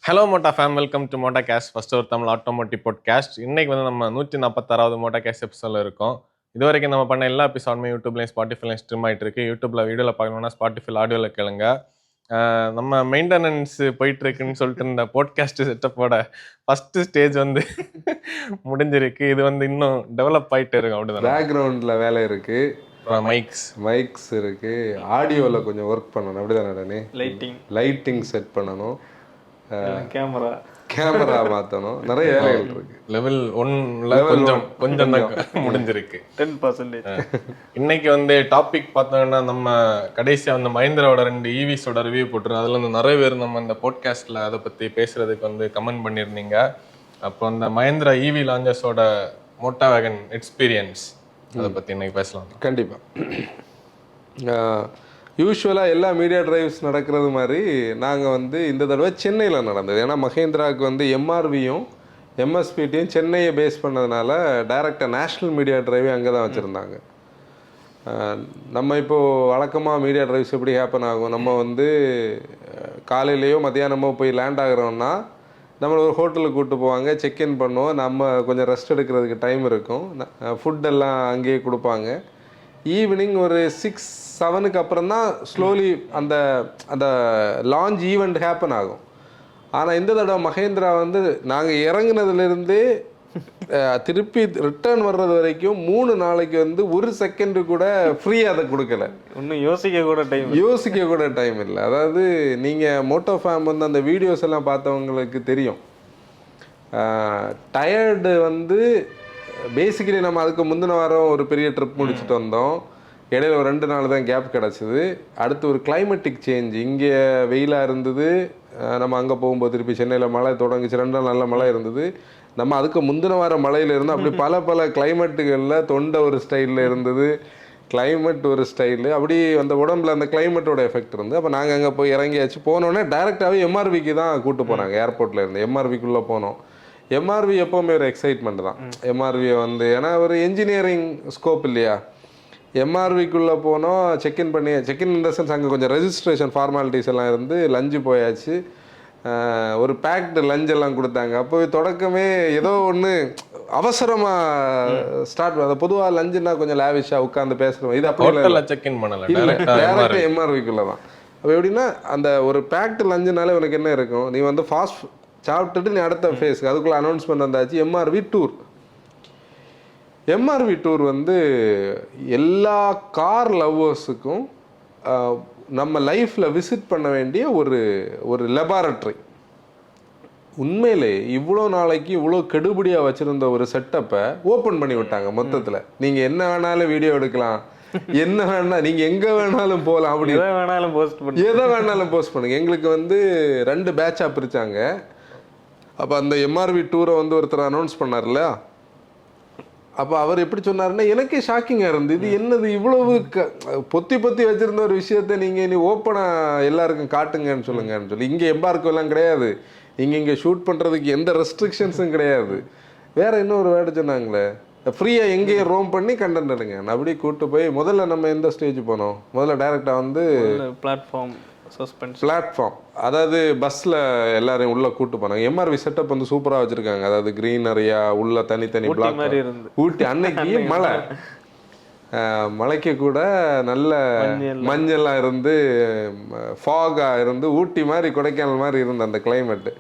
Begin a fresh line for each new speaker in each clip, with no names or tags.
Hello மோட்டா fam, welcome to மோட்டா cast, first ஒரு தமிழ் ஆட்டோமோட்டிவ் பாட்காஸ்ட். இன்னைக்கு வந்து நம்ம 146வது மோட்டா கேஸ்ட் எபிசோட்ல இருக்கோம். இது வரைக்கும் நம்ம பண்ண எல்லா எபிசோடுமே யூடியூப்லையும் ஸ்பாட்டிஃபைலையும் ஸ்ட்ரீம் ஆகிட்டு இருக்கு. யூடியூப்ல வீடியோவில் பார்க்கணும்னா ஸ்பாட்டிஃபை ஆடியோவில் கேளுங்க. நம்ம மெயின்டெனன்ஸ் போயிட்டு இருக்குன்னு சொல்லிட்டு இந்த பாட்காஸ்ட் செட்டப்போட ஃபர்ஸ்ட் ஸ்டேஜ் வந்து முடிஞ்சிருக்கு. இது வந்து இன்னும் டெவலப் ஆகிட்டு இருக்கு. அப்படிதான்
பேக்ரவுண்டில் வேலை இருக்கு,
மைக்ஸ்
இருக்கு, ஆடியோவில் கொஞ்சம் ஒர்க் பண்ணணும். அப்படிதானே? லைட்டிங் செட் பண்ணணும், கேமரா மாற்றணும், நிறைய வேலைகள் இருக்கு.
லெவல் 1ல கொஞ்சம் முடிஞ்சிருக்கு
10%.
இன்னைக்கு வந்து டாபிக் பார்த்தோம்னா, நம்ம கடைசியாக வந்து மஹிந்திராவோட 2 ஈவிஸோட ரிவ்யூ போட்டுருக்கோம். அதில் வந்து நிறைய பேர் நம்ம இந்த பாட்காஸ்ட்டில் அதை பற்றி பேசுறதுக்கு வந்து கமெண்ட் பண்ணியிருந்தீங்க. அப்போ அந்த மஹிந்திரா ஈவி லான்ச்சஸோட மோட்டா வேகன் எக்ஸ்பீரியன்ஸ் அதை பற்றி இன்னைக்கு பேசலாம்.
கண்டிப்பாக. யூஸ்வலாக எல்லா மீடியா டிரைவ்ஸ் நடக்கிறது மாதிரி நாங்கள் வந்து இந்த தடவை சென்னையில் நடந்தது. ஏன்னா மஹேந்திராவுக்கு வந்து எம்ஆர்வியும் எம்எஸ்பிடியும் சென்னையை பேஸ் பண்ணதுனால டைரெக்டாக நேஷ்னல் மீடியா டிரைவே அங்கே தான் வச்சுருந்தாங்க. நம்ம இப்போது வழக்கமாக மீடியா டிரைவ்ஸ் எப்படி ஹேப்பன் ஆகும், நம்ம வந்து காலையிலையோ மத்தியானமோ போய் லேண்ட் ஆகிறோம்னா நம்மளை ஒரு ஹோட்டலுக்கு கூப்பிட்டு போவாங்க, செக்இன் பண்ணுவோம், நம்ம கொஞ்சம் ரெஸ்ட் எடுக்கிறதுக்கு டைம் இருக்கும், ஃபுட்டெல்லாம் அங்கேயே கொடுப்பாங்க. ஈவினிங் ஒரு 6-7க்கு அப்புறம் தான் ஸ்லோலி அந்த அந்த லான்ச் ஈவெண்ட் ஹேப்பன் ஆகும். ஆனால் இந்த தடவை மஹேந்திரா வந்து நாங்கள் இறங்குனதுலேருந்தே திருப்பி ரிட்டர்ன் வர்றது வரைக்கும் 3 நாளைக்கு வந்து 1 செகண்டு கூட ஃப்ரீயாக அதை கொடுக்கல.
இன்னும் யோசிக்க கூட டைம் இல்லை. அதாவது நீங்கள் மோட்டோ ஃபேம் வந்து அந்த வீடியோஸ் எல்லாம் பார்த்தவங்களுக்கு தெரியும். டயர்டு வந்து பேசிக்கலி நம்ம அதுக்கு முந்தின வாரம் ஒரு பெரிய ட்ரிப் முடிச்சுட்டு வந்தோம். இடையில ஒரு 2 நாள் தான் கேப் கிடச்சிது. அடுத்து ஒரு கிளைமேட்டிக் சேஞ்ச், இங்கே வெயிலாக இருந்தது, நம்ம அங்கே போகும்போது திருப்பி சென்னையில் மழை தொடங்கிச்சு, 2 நாள் நல்ல மழை இருந்தது. நம்ம அதுக்கு முந்தின வாரம் மழையில் இருந்தோம். அப்படி பல கிளைமேட்டுகளில் தொண்டை ஒரு ஸ்டைலில் இருந்தது, கிளைமேட் ஒரு ஸ்டைலு, அப்படி அந்த உடம்புல அந்த கிளைமேட்டோட எஃபெக்ட் இருந்து. அப்போ நாங்கள் அங்கே போய் இறங்கியாச்சு. போனோடனே டைரெக்டாகவே எம்ஆர்விக்கு தான் கூப்பிட்டு போனாங்க. ஏர்போர்ட்டில் இருந்து எம்ஆர்விக்குள்ளே போனோம். எம்ஆர்வி எப்போவுமே ஒரு எக்ஸைட்மெண்ட் தான். எம்ஆர்வியை வந்து ஏன்னா ஒரு என்ஜினியரிங் ஸ்கோப் இல்லையா. எம்ஆர்விக்குள்ளே போனோம், செக்இன் இந்த சென்ஸ் அங்கே கொஞ்சம் ரெஜிஸ்ட்ரேஷன் ஃபார்மாலிட்டிஸ் எல்லாம் இருந்து லஞ்சு போயாச்சு. ஒரு பேக்டு லஞ்ச் எல்லாம் கொடுத்தாங்க. அப்போ தொடக்கமே ஏதோ ஒன்று அவசரமாக ஸ்டார்ட் பண்ண. பொதுவாக லஞ்சுன்னா கொஞ்சம் லேவிஷாக உட்காந்து பேசுகிறோம். இது அப்படி
செக்இன் பண்ணல,
டேரக்டாக எம்ஆர்விக்குள்ளே தான். அப்போ எப்படின்னா அந்த ஒரு பேக்டு லஞ்சுனாலே உனக்கு என்ன இருக்கும், நீ வந்து ஃபாஸ்ட் சாப்பிட்டுட்டு நீ அடுத்த ஃபேஸ்க்கு அதுக்குள்ளே அனௌன்ஸ்மெண்ட் வந்தாச்சு. எம்ஆர்வி டூர் வந்து எல்லா கார் லவ்வர்ஸுக்கும் நம்ம லைஃப்பில் விசிட் பண்ண வேண்டிய ஒரு லெபார்ட்ரி. உண்மையிலே இவ்வளோ நாளைக்கு இவ்வளோ கெடுபடியாக வச்சுருந்த ஒரு செட்டப்பை ஓப்பன் பண்ணி விட்டாங்க மொத்தத்தில். நீங்கள் என்ன வேணாலும் வீடியோ எடுக்கலாம், என்ன வேணா நீங்கள் எங்கே வேணாலும் போகலாம், அப்படி எதை வேணாலும் போஸ்ட் பண்ணுங்க. எங்களுக்கு வந்து 2 பேட்சாக பிரித்தாங்க. அப்போ அந்த எம்ஆர்வி டூரை வந்து ஒருத்தர் அனௌன்ஸ் பண்ணார்ல, அப்போ அவர் எப்படி சொன்னாருன்னா எனக்கே ஷாக்கிங்காக இருந்தது. இது என்னது இவ்வளவு பொத்தி வச்சுருந்த ஒரு விஷயத்த நீங்கள் நீ ஓப்பனாக எல்லாருக்கும் காட்டுங்கன்னு சொல்லுங்கன்னு சொல்லி. இங்கே எம்பார்க்கெல்லாம் கிடையாது, இங்கே ஷூட் பண்ணுறதுக்கு எந்த ரெஸ்ட்ரிக்ஷன்ஸும் கிடையாது. வேறு இன்னொரு வேர்டு சொன்னாங்களே, ஃப்ரீயாக எங்கேயும் ரோம் பண்ணி கண்டென்ட் எடுங்க. நான் அப்படியே கூப்பிட்டு போய் முதல்ல நம்ம எந்த ஸ்டேஜ் போனோம், முதல்ல டைரெக்டாக வந்து பிளாட்ஃபார்ம், அதாவது பஸ்ஸில் எல்லாரையும் உள்ளே கூப்பிட்டு போனாங்க. எம்ஆர்வி செட்டப் வந்து சூப்பராக வச்சுருக்காங்க. அதாவது க்ரீனரியா உள்ள தனி பிளாக் மாதிரி இருந்து ஊட்டி. அன்னைக்கு மலைக்கு கூட நல்ல மஞ்சள்லாம் இருந்து ஃபாகாக இருந்து ஊட்டி மாதிரி கொடைக்கானல் மாதிரி இருந்த அந்த கிளைமேட்டு.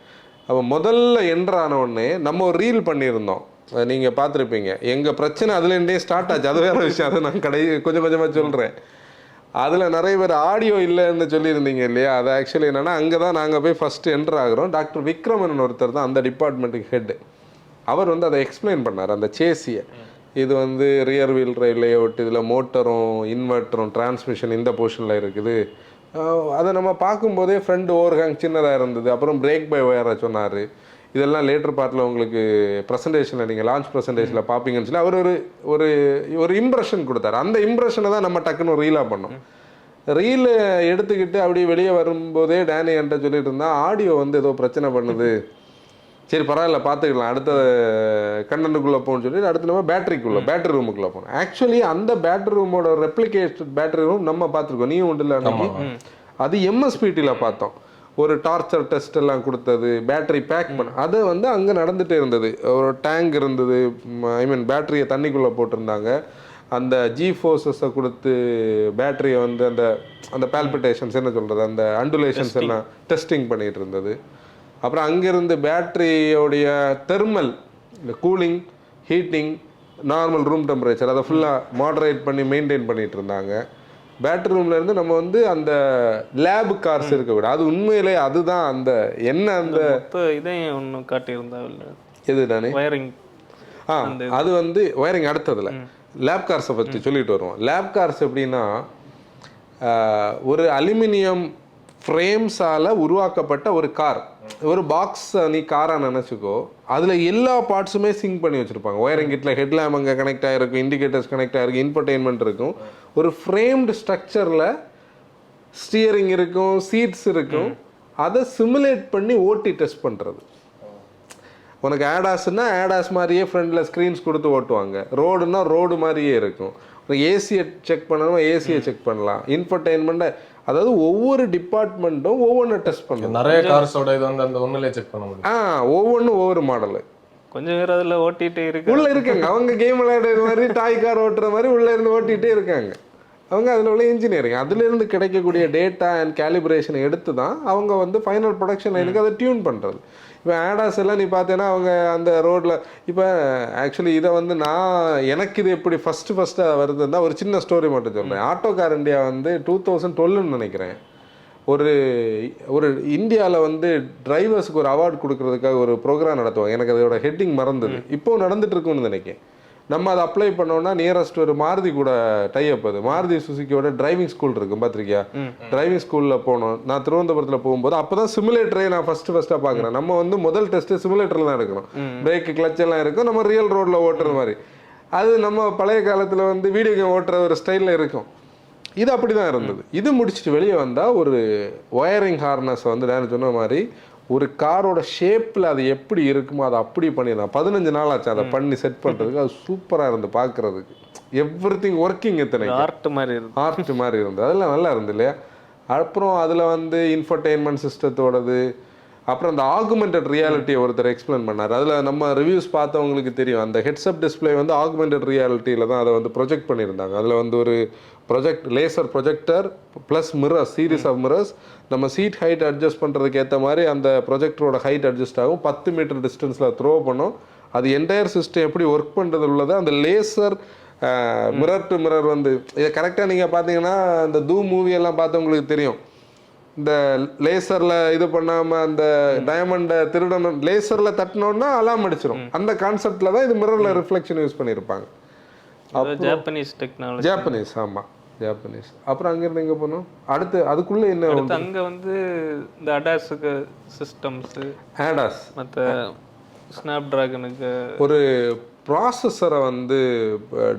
அப்போ முதல்ல என்ட்ரான உடனே நம்ம ஒரு ரீல் பண்ணியிருந்தோம், நீங்கள் பார்த்துருப்பீங்க. எங்கள் பிரச்சனை அதுலேருந்தே ஸ்டார்ட் ஆச்சு. அது வேறு விஷயம், அதை நான் கொஞ்சம் கொஞ்சமாக சொல்கிறேன். அதில் நிறைய பேர் ஆடியோ இல்லைன்னு சொல்லியிருந்தீங்க இல்லையா. அது ஆக்சுவலி என்னென்னா, அங்கே தான் நாங்கள் போய் ஃபஸ்ட்டு என்ட்ரு ஆகிறோம். டாக்டர் விக்ரமன் ஒருத்தர் தான் அந்த டிபார்ட்மெண்ட்டுக்கு ஹெட்டு. அவர் வந்து அதை எக்ஸ்பிளைன் பண்ணார், அந்த சேசியை. இது வந்து ரியர் வீல் டிரைவ் லேஅவுட், இதில் மோட்டரும் இன்வெர்ட்டரும் டிரான்ஸ்மிஷன் இந்த போர்ஷனில் இருக்குது. அதை நம்ம பார்க்கும்போதே ஃப்ரண்ட் ஓவர்ஹேங் சின்னதாக இருந்தது. அப்புறம் பிரேக் பை ஒயரை சொன்னார். இதெல்லாம் லேட்டர் பார்ட்டில் உங்களுக்கு ப்ரெசன்டேஷனில் நீங்கள் லான்ச் ப்ரெசன்டேஷனில் பார்ப்பீங்கன்னு சொல்லி அவர் ஒரு இம்ப்ரெஷன் கொடுத்தாரு. அந்த இம்ப்ரெஷனை தான் நம்ம டக்குன்னு ஒரு ரீலாக பண்ணோம். ரீலை எடுத்துக்கிட்டு அப்படியே வெளியே வரும்போதே டேனி என்கிட்ட சொல்லிட்டு இருந்தால் ஆடியோ வந்து ஏதோ பிரச்சனை பண்ணுது, சரி பரவாயில்ல பார்த்துக்கலாம், அடுத்த கண்டென்ட்டுக்குள்ளே போகணும்னு சொல்லி அடுத்து நம்ம பேட்டரி ரூமுக்குள்ளே போனோம். ஆக்சுவலி அந்த பேட்டரி ரூமோட ரெப்ளிகேட் பேட்டரி ரூம் நம்ம பார்த்துருக்கோம், நீயும் உண்டு இல்லை. அது எம்எஸ்பிடியில் பார்த்தோம். ஒரு டார்ச்சர் டெஸ்ட் எல்லாம் கொடுத்தது, பேட்டரி பேக் பண்ண, அது வந்து அங்கே நடந்துகிட்டே இருந்தது. ஒரு டேங்க் இருந்தது, ஐ மீன் பேட்டரியை தண்ணிக்குள்ளே போட்டிருந்தாங்க. அந்த ஜி ஃபோர்ஸஸை கொடுத்து பேட்டரியை வந்து அந்த அந்த பால்பிட்டேஷன்ஸ் என்ன சொல்கிறது, அந்த அண்டுலேஷன்ஸ் எல்லாம் டெஸ்டிங் பண்ணிகிட்டு இருந்தது. அப்புறம் அங்கேருந்து பேட்டரியோடைய தெர்மல், இந்த cooling, heating, normal room temperature அதை ஃபுல்லாக மாடரேட் பண்ணி மெயின்டைன் பண்ணிகிட்டு இருந்தாங்க. பேட்டரி ரூம்லேருந்து நம்ம வந்து அந்த லேப் கார்ஸ் இருக்கக்கூடாது. அது உண்மையிலே அதுதான் அந்த என்ன அந்த
இதே ஒன்று காட்டியிருந்தா
எது தானே
வயரிங்.
அது வந்து வயரிங் அடுத்ததில் லேப் கார்ஸை பற்றி சொல்லிட்டு வருவோம். லேப் கார்ஸ் எப்படின்னா ஒரு அலுமினியம் ஃப்ரேம்ஸால் உருவாக்கப்பட்ட ஒரு கார், ஒரு பாக்ஸ் நீ காராக நினச்சிக்கோ, அதில் எல்லா பார்ட்ஸுமே சிங்க் பண்ணி வச்சுருப்பாங்க. ஒயரிங் கிட்டில் ஹெட்லேம்ப் அங்கே கனெக்ட் ஆகிருக்கும், இண்டிகேட்டர்ஸ் கனெக்ட் ஆகிருக்கும், இன்ஃபர்டெயின்மெண்ட் இருக்கும். ஒரு ஃப்ரேம்டு ஸ்ட்ரக்சரில் ஸ்டியரிங் இருக்கும், சீட்ஸ் இருக்கும். அதை சிமுலேட் பண்ணி ஓட்டி டெஸ்ட் பண்ணுறது. உனக்கு ஆடாஸ்னா ஆடாஸ் மாதிரியே ஃப்ரண்டில் ஸ்க்ரீன்ஸ் கொடுத்து ஓட்டுவாங்க. ரோடுனா ரோடு மாதிரியே இருக்கும். ஏசியை செக் பண்ணணும், ஏசியை செக் பண்ணலாம். இன்ஃபர்டெயின்மெண்ட்டை, அதாவது ஒவ்வொரு டிபார்ட்மெண்ட்டும் ஒவ்வொன்று டெஸ்ட் பண்ணணும்.
நிறைய கார்ஸோட இது வந்து அந்த ஒன்றுலேயே செக் பண்ண முடியும்.
ஒவ்வொன்றும் ஒவ்வொரு மாடலு.
கொஞ்சம் பேர் அதில் ஓட்டிகிட்டே இருக்கு,
உள்ளே இருக்காங்க. அவங்க கேம் விளையாடுற மாதிரி, டாய் கார் ஓட்டுற மாதிரி உள்ளே இருந்து ஓட்டிகிட்டே இருக்காங்க. அவங்க அதில் உள்ள இன்ஜினியரிங், அதுலேருந்து கிடைக்கக்கூடிய டேட்டா அண்ட் கேலிப்ரேஷனை எடுத்து தான் அவங்க வந்து ஃபைனல் ப்ரொடக்ஷன் லைனுக்கு அதை டியூன் பண்ணுறது. இப்போ ஆடாஸ் எல்லாம் நீ பார்த்தேன்னா அவங்க அந்த ரோட்டில், இப்போ ஆக்சுவலி இதை வந்து எனக்கு இது எப்படி ஃபஸ்ட்டு வருதுன்னா ஒரு சின்ன ஸ்டோரி மட்டும் சொல்கிறேன். ஆட்டோ கார் இந்தியா வந்து 2012 நினைக்கிறேன், ஒரு இந்தியாவில் வந்து டிரைவர்ஸுக்கு ஒரு அவார்டு கொடுக்கறதுக்காக ஒரு ப்ரோக்ராம் நடத்துவாங்க. எனக்கு அதோட ஹெட்டிங் மறந்தது, இப்போது நடந்துட்டு இருக்குன்னு நினைக்கிறேன். நம்ம அதை அப்ளை பண்ணோம்னா நியரஸ்ட் ஒரு மாருதி கூட டைப். அது மாருதி சுசுக்கியோட டிரைவிங் ஸ்கூல் இருக்கும், பார்த்துருக்கியா? டிரைவிங் ஸ்கூலில் போனோம். நான் திருவனந்தபுரத்தில் போகும்போது அப்போ தான் சிமுலேட்டரே நான் ஃபஸ்ட்டாக பார்க்குறேன். நம்ம வந்து முதல் டெஸ்ட்டு சிமுலேட்டரில் தான் எடுக்கணும். பிரேக்கு கிளச் எல்லாம் இருக்கும், நம்ம ரியல் ரோட்டில் ஓட்டுற மாதிரி. அது நம்ம பழைய காலத்தில் வந்து வீடியோ கேம் ஓட்டுற ஒரு ஸ்டைலில் இருக்கும். இது அப்படி தான் இருந்தது. இது முடிச்சுட்டு வெளியே வந்தால் ஒரு ஒயரிங் ஹார்னஸை வந்து நான் சொன்ன மாதிரி ஒரு காரோட ஷேப்பில் அது எப்படி இருக்குமோ அதை அப்படி பண்ணிடலாம். 15 நாள் ஆச்சு அதை பண்ணி செட் பண்ணுறதுக்கு. அது சூப்பராக இருந்து பார்க்குறதுக்கு. எவ்ரிதிங் ஒர்க்கிங் இத்தனை ஆர்ட் மாதிரி இருந்தது. அதெல்லாம் நல்லா இருந்து இல்லையா? அப்புறம் அதில் வந்து இன்ஃபர்டெயின்மெண்ட் சிஸ்டத்தோடது, அப்புறம் அந்த ஆகுமெண்டட் ரியாலிட்டியை ஒருத்தர் எக்ஸ்பிளைன் பண்ணார். அதில் நம்ம ரிவ்யூஸ் பார்த்தவங்களுக்கு தெரியும், அந்த ஹெட்ஸ்அப் டிஸ்பிளே வந்து ஆகுமெண்டட் ரியாலிட்டியில் தான் அதை வந்து ப்ரொஜெக்ட் பண்ணியிருந்தாங்க. அதில் வந்து ஒரு laser projector plus mirrors, series of mirrors. நம்ம சீட் ஹைட் அட்ஜஸ்ட் பண்ணுறதுக்கு ஏற்ற மாதிரி அந்த ப்ரொஜெக்டரோட ஹைட் அட்ஜஸ்ட் ஆகும். 10 மீட்டர் டிஸ்டன்ஸில் த்ரோ பண்ணும். அது என்டையர் சிஸ்டம் எப்படி ஒர்க் பண்ணுறது உள்ளது. அந்த லேசர் மிரர் டு மிரர் வந்து இதை கரெக்டாக நீங்கள் பார்த்தீங்கன்னா இந்த தூம் மூவியெல்லாம் பார்த்தவங்களுக்கு தெரியும். இந்த லேசரில் இது பண்ணாமல் அந்த டயமண்டை திருடணும், லேசரில் தட்டினோன்னா அலாம் அடிச்சிடும். அந்த கான்செப்டில் தான் இது மிரரில் ரிஃப்ளெக்ஷன் யூஸ் பண்ணியிருப்பாங்க.
Japanese technology.
ஜாப்பனீஸ், ஆமாம் ஜாப்பனீஸ். அப்புறம் அங்கேருந்து எங்கே போனோம்? அடுத்து அதுக்குள்ளே என்ன
அங்கே வந்து இந்த அடாஸுக்கு சிஸ்டம்ஸு,
ஆடாஸ்
மற்ற ஸ்னாப் ட்ராகனுக்கு
ஒரு ப்ராசஸரை வந்து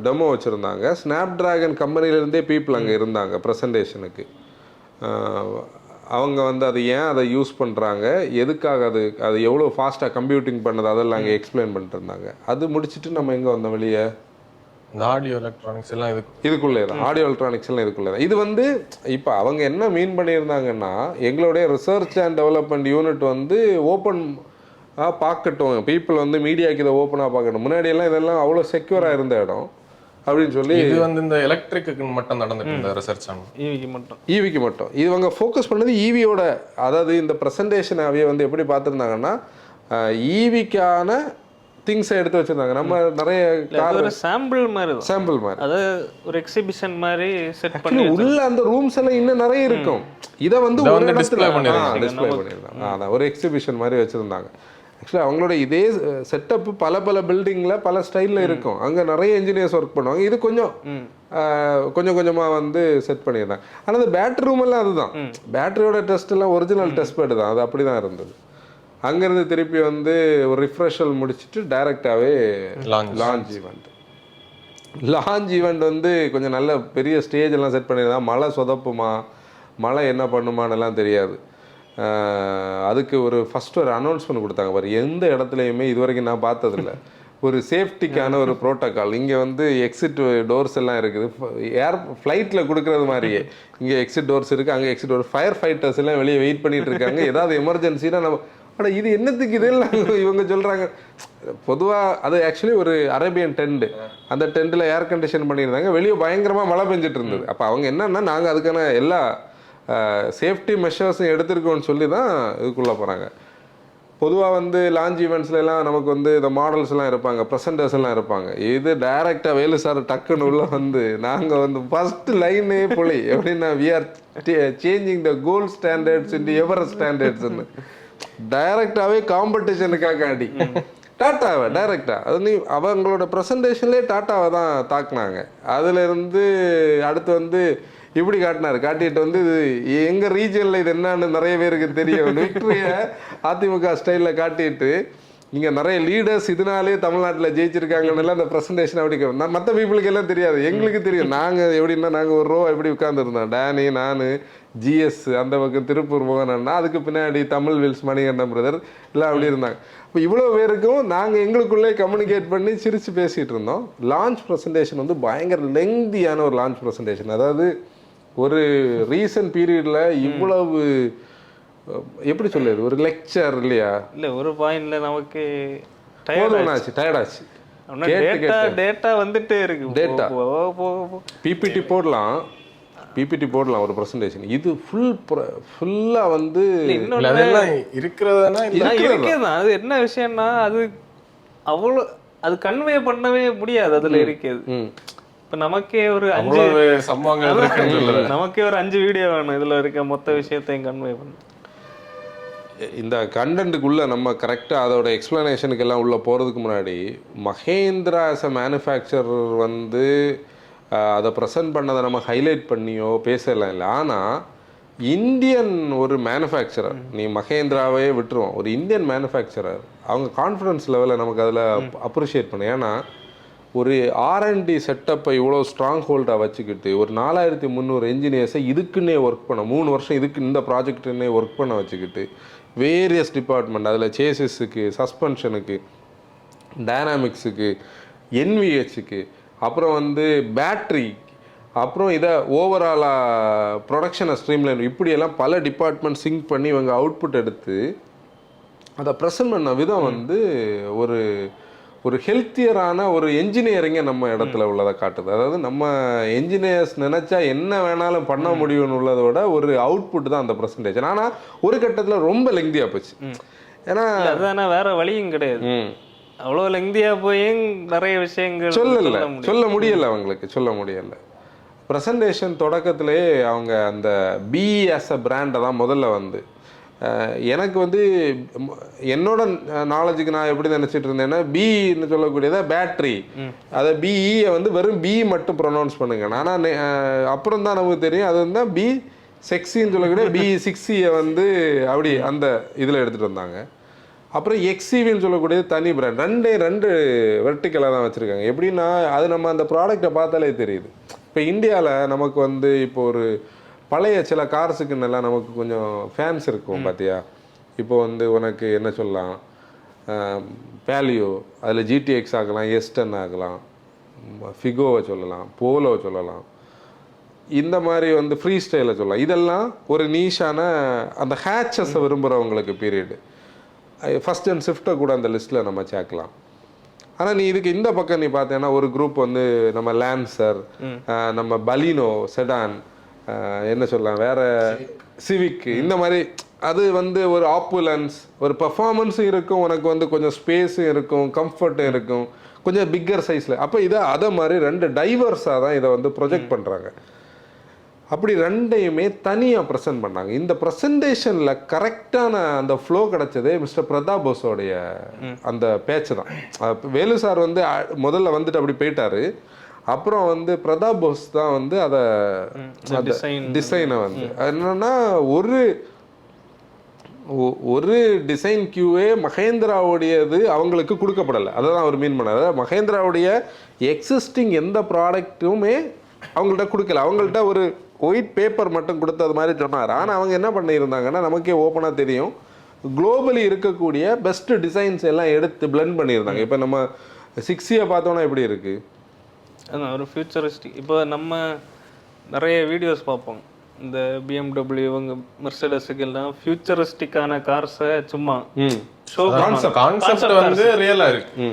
டெமோ வச்சுருந்தாங்க. ஸ்னாப் ட்ராகன் கம்பெனிலேருந்தே பீப்புள் அங்கே இருந்தாங்க ப்ரெசன்டேஷனுக்கு. அவங்க வந்து அது ஏன் அதை யூஸ் பண்ணுறாங்க, எதுக்காக அது எவ்வளோ ஃபாஸ்ட்டாக கம்ப்யூட்டிங் பண்ணது, அதெல்லாம் அங்கே எக்ஸ்பிளைன் பண்ணிட்டு இருந்தாங்க. அது முடிச்சுட்டு நம்ம எங்கே வந்தோம் வெளியே?
இந்த ஆடியோ எலக்ட்ரானிக்ஸ் எல்லாம்
இதுக்குள்ளே தான். ஆடியோ எலக்ட்ரானிக்ஸ் எல்லாம் இதுக்குள்ளே தான். இது வந்து இப்போ அவங்க என்ன மீன் பண்ணியிருந்தாங்கன்னா, எங்களுடைய ரிசர்ச் அண்ட் டெவலப்மெண்ட் யூனிட் வந்து ஓப்பன் பார்க்கட்டும், பீப்புள் வந்து மீடியாவுக்கு இதை ஓப்பனாக பார்க்கணும். முன்னாடியெல்லாம் இதெல்லாம் அவ்வளோ செக்யூராக இருந்த இடம் அப்படின்னு சொல்லி.
இது வந்து இந்த எலக்ட்ரிக்கு மட்டும் நடந்துட்டு இந்த ரிசர்ச்
ஈவிக்கு மட்டும் இவங்க ஃபோக்கஸ் பண்ணது ஈவியோட. அதாவது இந்த ப்ரெசன்டேஷனாகவே வந்து எப்படி பார்த்துருந்தாங்கன்னா, ஈவிக்கான திங்ஸை எடுத்து வச்சிருந்தாங்க. நம்ம நிறைய
சாம்பிள் மாதிரி அதாவது ஒரு எக்ஸிபிஷன் மாதிரி செட் பண்ணி
உள்ள அந்த ரூம்ஸ் எல்லாம் இன்னும் நிறைய இருக்கும். இதை வந்து டிஸ்ப்ளே பண்ணியிருந்தாங்க. அதான் ஒரு எக்ஸிபிஷன் மாதிரி வச்சிருந்தாங்க. ஆக்சுவலாக அவங்களோட இதே செட்டப் பல பில்டிங்கில் பல ஸ்டைலில் இருக்கும். அங்கே நிறைய இன்ஜினியர்ஸ் ஒர்க் பண்ணுவாங்க. இது கொஞ்சம் கொஞ்சமாக வந்து செட் பண்ணியிருந்தாங்க. ஆனால் அந்த பேட்டரி ரூம் எல்லாம் அதுதான், பேட்டரியோட டெஸ்ட் எல்லாம் ஒரிஜினல் டெஸ்ட் பேட் தான். அது அப்படி தான் இருந்தது. அங்கேருந்து திருப்பி வந்து ஒரு ரிஃப்ரெஷல் முடிச்சுட்டு டைரெக்டாகவே லான்ச் ஈவெண்ட் வந்து கொஞ்சம் நல்ல பெரிய ஸ்டேஜ் எல்லாம் செட் பண்ணியிருந்தாங்க. மழை சொதப்புமா, மழை என்ன பண்ணுமானெல்லாம் தெரியாது. அதுக்கு ஃபஸ்ட்டு ஒரு அனௌன்ஸ்மெண்ட் கொடுத்தாங்க பாரு. எந்த இடத்துலையுமே இது வரைக்கும் நான் பார்த்ததில்ல. ஒரு சேஃப்டிக்கான ஒரு ப்ரோட்டோக்கால். இங்கே வந்து எக்ஸிட் டோர்ஸ் எல்லாம் இருக்குது, ஃப்ளைட்டில் கொடுக்குறது மாதிரியே இங்கே எக்ஸிட் டோர்ஸ் இருக்குது, அங்கே எக்ஸிட் டோர். ஃபயர் ஃபைட்டர்ஸ் எல்லாம் வெளியே வெயிட் பண்ணிட்டு இருக்காங்க. ஏதாவது எமர்ஜென்சினா நம்ம ஆனால் இது என்னத்துக்கு இதெல்லாம் இவங்க சொல்கிறாங்க. பொதுவாக அது ஆக்சுவலி ஒரு அரேபியன் டென்ட், அந்த டென்ட்டில் ஏர் கண்டிஷன் பண்ணியிருந்தாங்க, வெளியே பயங்கரமாக மழை பெஞ்சிட்டு இருந்தது. அப்போ அவங்க என்னன்னா நாங்கள் அதுக்கான எல்லா சேஃப்டி மெஷர்ஸும் எடுத்திருக்கோம்னு சொல்லி தான் இதுக்குள்ளே போகிறாங்க. பொதுவாக வந்து லான்ச் ஈவெண்ட்ஸ்லாம் நமக்கு வந்து இந்த மாடல்ஸ் எல்லாம் இருப்பாங்க, ப்ரெசன்டர்ஸ் எல்லாம் இருப்பாங்க. இது டைரெக்டாக வேலு சார் டக்குன்னு உள்ள வந்து நாங்கள் வந்து ஃபர்ஸ்ட் லைனே பொழி எப்படின்னா we are changing the gold standards in Everest ஸ்டாண்டர்ட்ஸ்ன்னு டைரெக்டாகவே காம்படிஷனுக்காக அடி டாட்டாவை டைரெக்டாக அது நீ அவங்களோட ப்ரெசன்டேஷன்லேயே டாட்டாவை தான் தாக்குனாங்க. அதுலேருந்து அடுத்து வந்து இப்படி காட்டிட்டு வந்து இது எங்கள் ரீஜனில் இது என்னன்னு நிறைய பேருக்கு தெரியும். விக்டரியை அதிமுக ஸ்டைலில் காட்டிட்டு இங்கே நிறைய லீடர்ஸ் இதனாலே தமிழ்நாட்டில் ஜெயிச்சிருக்காங்கன்னு அந்த ப்ரெசன்டேஷன் அப்படி மற்ற பீப்புளுக்கு எல்லாம் தெரியாது, எங்களுக்கு தெரியும். நாங்கள் எப்படின்னா நாங்கள் ஒரு ரோ எப்படி உட்காந்துருந்தோம், டேனி நான் ஜிஎஸ் அந்த பக்கம் திருப்பூர் மோகன், அதுக்கு பின்னாடி தமிழ் வில்ஸ் மணிகண்டன் பிரதர் எல்லாம் அப்படி இருந்தாங்க. இப்போ இவ்வளோ பேருக்கும் நாங்கள் எங்களுக்குள்ளே கம்யூனிகேட் பண்ணி சிரித்து பேசிகிட்டு இருந்தோம். லான்ச் ப்ரெசன்டேஷன் வந்து பயங்கர லெங்தியான ஒரு லான்ச் ப்ரெசன்டேஷன். அதாவது ஒரு ரீசன்ட் பீரியட்ல இவ்வளவு எப்படி சொல்லுது ஒரு லெக்சர் இல்லையா,
இல்லை ஒரு பாயிண்ட்ல நமக்கு
டயர்டாச்சு.
டேட்டா வந்துட்டே இருக்கு,
டேட்டா பிபிடி போடலாம் ஒரு ப்ரெசன்டேஷன். இது ஃபுல்லாக வந்து
இருக்கிறதா. அது என்ன விஷயம்னா அது அவ்வளோ அது கன்வே பண்ணவே முடியாது. அதில் இருக்குது இப்போ நமக்கே ஒரு 5 சம்பவங்கள் நமக்கே ஒரு 5 வீடியோ வேணும் இதில் இருக்க மொத்த விஷயத்தையும் கன்வே பண்ண.
இந்த கண்டென்ட்டுக்குள்ளே நம்ம கரெக்டாக அதோட எக்ஸ்ப்ளனேஷனுக்கு எல்லாம் உள்ளே போகிறதுக்கு முன்னாடி மஹேந்திரா ஆஸ் அ மேனுஃபேக்சரர் வந்து அதை ப்ரெசென்ட் பண்ணதை நம்ம ஹைலைட் பண்ணியோ பேசலாம் இல்லை. ஆனால் இந்தியன் ஒரு மேனுஃபேக்சரர், நீ மஹேந்திராவே விட்டுருவோம், ஒரு இந்தியன் மேனுஃபேக்சரர் அவங்க கான்ஃபிடன்ஸ் லெவலில் நமக்கு அதில் அப்ரிஷியேட் பண்ணு. ஏன்னா ஒரு R&D செட்டப்பை இவ்வளோ ஸ்ட்ராங் ஹோல்டாக வச்சுக்கிட்டு ஒரு 4300 என்ஜினியர்ஸை இதுக்குன்னே ஒர்க் பண்ண 3 வருஷம் இதுக்கு இந்த ப்ராஜெக்டுன்னே ஒர்க் பண்ண வச்சுக்கிட்டு வேரியஸ் டிபார்ட்மெண்ட் அதில் சேசிஸுக்கு, சஸ்பென்ஷனுக்கு, டைனாமிக்ஸுக்கு, NVHக்கு, அப்புறம் வந்து பேட்ரி, அப்புறம் இதை ஓவராலாக ப்ரொடக்ஷனை ஸ்ட்ரீம்லைன், இப்படியெல்லாம் பல டிபார்ட்மெண்ட் சிங்க் பண்ணி இவங்க அவுட்புட் எடுத்து அதை ப்ரெசென்ட் பண்ண விதம் வந்து ஒரு ஒரு ஹெல்த்தியரான ஒரு என்ஜினியரிங்கை நம்ம இடத்துல உள்ளதை காட்டுது. அதாவது நம்ம என்ஜினியர்ஸ் நினச்சா என்ன வேணாலும் பண்ண முடியும்னு உள்ளதோட ஒரு அவுட்புட் தான் அந்த ப்ரெசன்டேஷன். ஆனால் ஒரு கட்டத்தில் ரொம்ப லெங்தியாக போச்சு. ஏன்னா
அதான் வேற வழியும் கிடையாது, அவ்வளோ லெங்தியாக போய் நிறைய விஷயங்கள்
சொல்ல முடியலை. ப்ரெசன்டேஷன் தொடக்கத்திலே அவங்க அந்த பி ஆஸ் அ பிராண்டை தான் முதல்ல வந்து எனக்கு வந்து என்னோட நாலேஜுக்கு நான் எப்படி நினச்சிட்டு இருந்தேன்னா பின்னு சொல்லக்கூடியதா பேட்ரி, அதை பிஇயை வந்து வெறும் பி மட்டும் ப்ரொனவுன்ஸ் பண்ணுங்க. ஆனால் அப்புறம் தான் நமக்கு தெரியும் அது வந்து பி செக்ஸின்னு சொல்லக்கூடிய B6யை வந்து அப்படி அந்த இதில் எடுத்துகிட்டு வந்தாங்க. அப்புறம் XCVன்னு சொல்லக்கூடியது தனி பிராண்ட், ரெண்டு வெர்டிக்கலாக தான் வச்சுருக்காங்க. எப்படின்னா அது நம்ம அந்த ப்ராடக்டை பார்த்தாலே தெரியுது. இப்போ இந்தியாவில் நமக்கு வந்து இப்போ ஒரு பழைய சில கார்ஸுக்குன்னெல்லாம் நமக்கு கொஞ்சம் ஃபேன்ஸ் இருக்கும் பார்த்தியா. இப்போ வந்து உனக்கு என்ன சொல்லலாம், பேலியோ, அதில் GTX ஆகலாம், S10 ஆகலாம், ஃபிகோவை சொல்லலாம், போலோவை சொல்லலாம், இந்த மாதிரி வந்து ஃப்ரீ ஸ்டைலை சொல்லலாம். இதெல்லாம் ஒரு நீஷான அந்த ஹேச்சஸை விரும்புகிறவங்களுக்கு பீரியடு. ஃபஸ்ட் அண்ட் ஸ்விஃப்ட்டை கூட அந்த லிஸ்ட்டில் நம்ம சேர்க்கலாம். ஆனால் நீ இதுக்கு இந்த பக்கம் நீ பார்த்தேன்னா ஒரு குரூப் வந்து நம்ம லான்சர், நம்ம பலினோ செடான், என்ன சொல்லலாம் வேற சிவிக், இந்த மாதிரி அது வந்து ஒரு ஆப்புலன்ஸ், ஒரு பர்ஃபார்மன்ஸும் இருக்கும், உனக்கு வந்து கொஞ்சம் ஸ்பேஸும் இருக்கும், கம்ஃபர்ட்டும் இருக்கும், கொஞ்சம் பிக்கர் சைஸில். அப்போ அதை மாதிரி ரெண்டு டைவர்ஸாக தான் இதை வந்து ப்ரொஜெக்ட் பண்ணுறாங்க. அப்படி ரெண்டையுமே தனியாக ப்ரெசென்ட் பண்ணாங்க. இந்த ப்ரெசன்டேஷனில் கரெக்டான அந்த ஃப்ளோ கிடச்சதே மிஸ்டர் பிரதாப் போஸோடைய அந்த பேச்சு தான். வேலு சார் வந்து முதல்ல வந்துட்டு அப்படி போயிட்டாரு. அப்புறம் வந்து பிரதாப் போஸ் தான் வந்து அதை டிசைனை வந்து என்னன்னா ஒரு டிசைன் கியூவே மஹேந்திராவுடையது அவங்களுக்கு கொடுக்கப்படலை. அதை தான் அவர் மீன் பண்ணார். மஹேந்திராவுடைய எக்ஸிஸ்டிங் எந்த ப்ராடக்ட்டுமே அவங்கள்ட்ட கொடுக்கல, அவங்கள்ட்ட ஒரு ஒயிட் பேப்பர் மட்டும் கொடுத்தது மாதிரி சொன்னார். ஆனால் அவங்க என்ன பண்ணியிருந்தாங்கன்னா நமக்கே ஓப்பனாக தெரியும், குளோபலி இருக்கக்கூடிய பெஸ்ட் டிசைன்ஸ் எல்லாம் எடுத்து பிளெண்ட் பண்ணியிருந்தாங்க. இப்போ நம்ம 6E பார்த்தோன்னா எப்படி இருக்குது?
அதான் ஒரு ஃபியூச்சரிஸ்டிக். இப்போ நம்ம நிறைய வீடியோஸ் பார்ப்போம், இந்த BMW இவங்க மெர்சடஸுக்கு எல்லாம் ஃபியூச்சரிஸ்டிக்கான கார்ஸை சும்மா ஷோ
கான்செப்ட் வந்து ரியலா இருக்கு,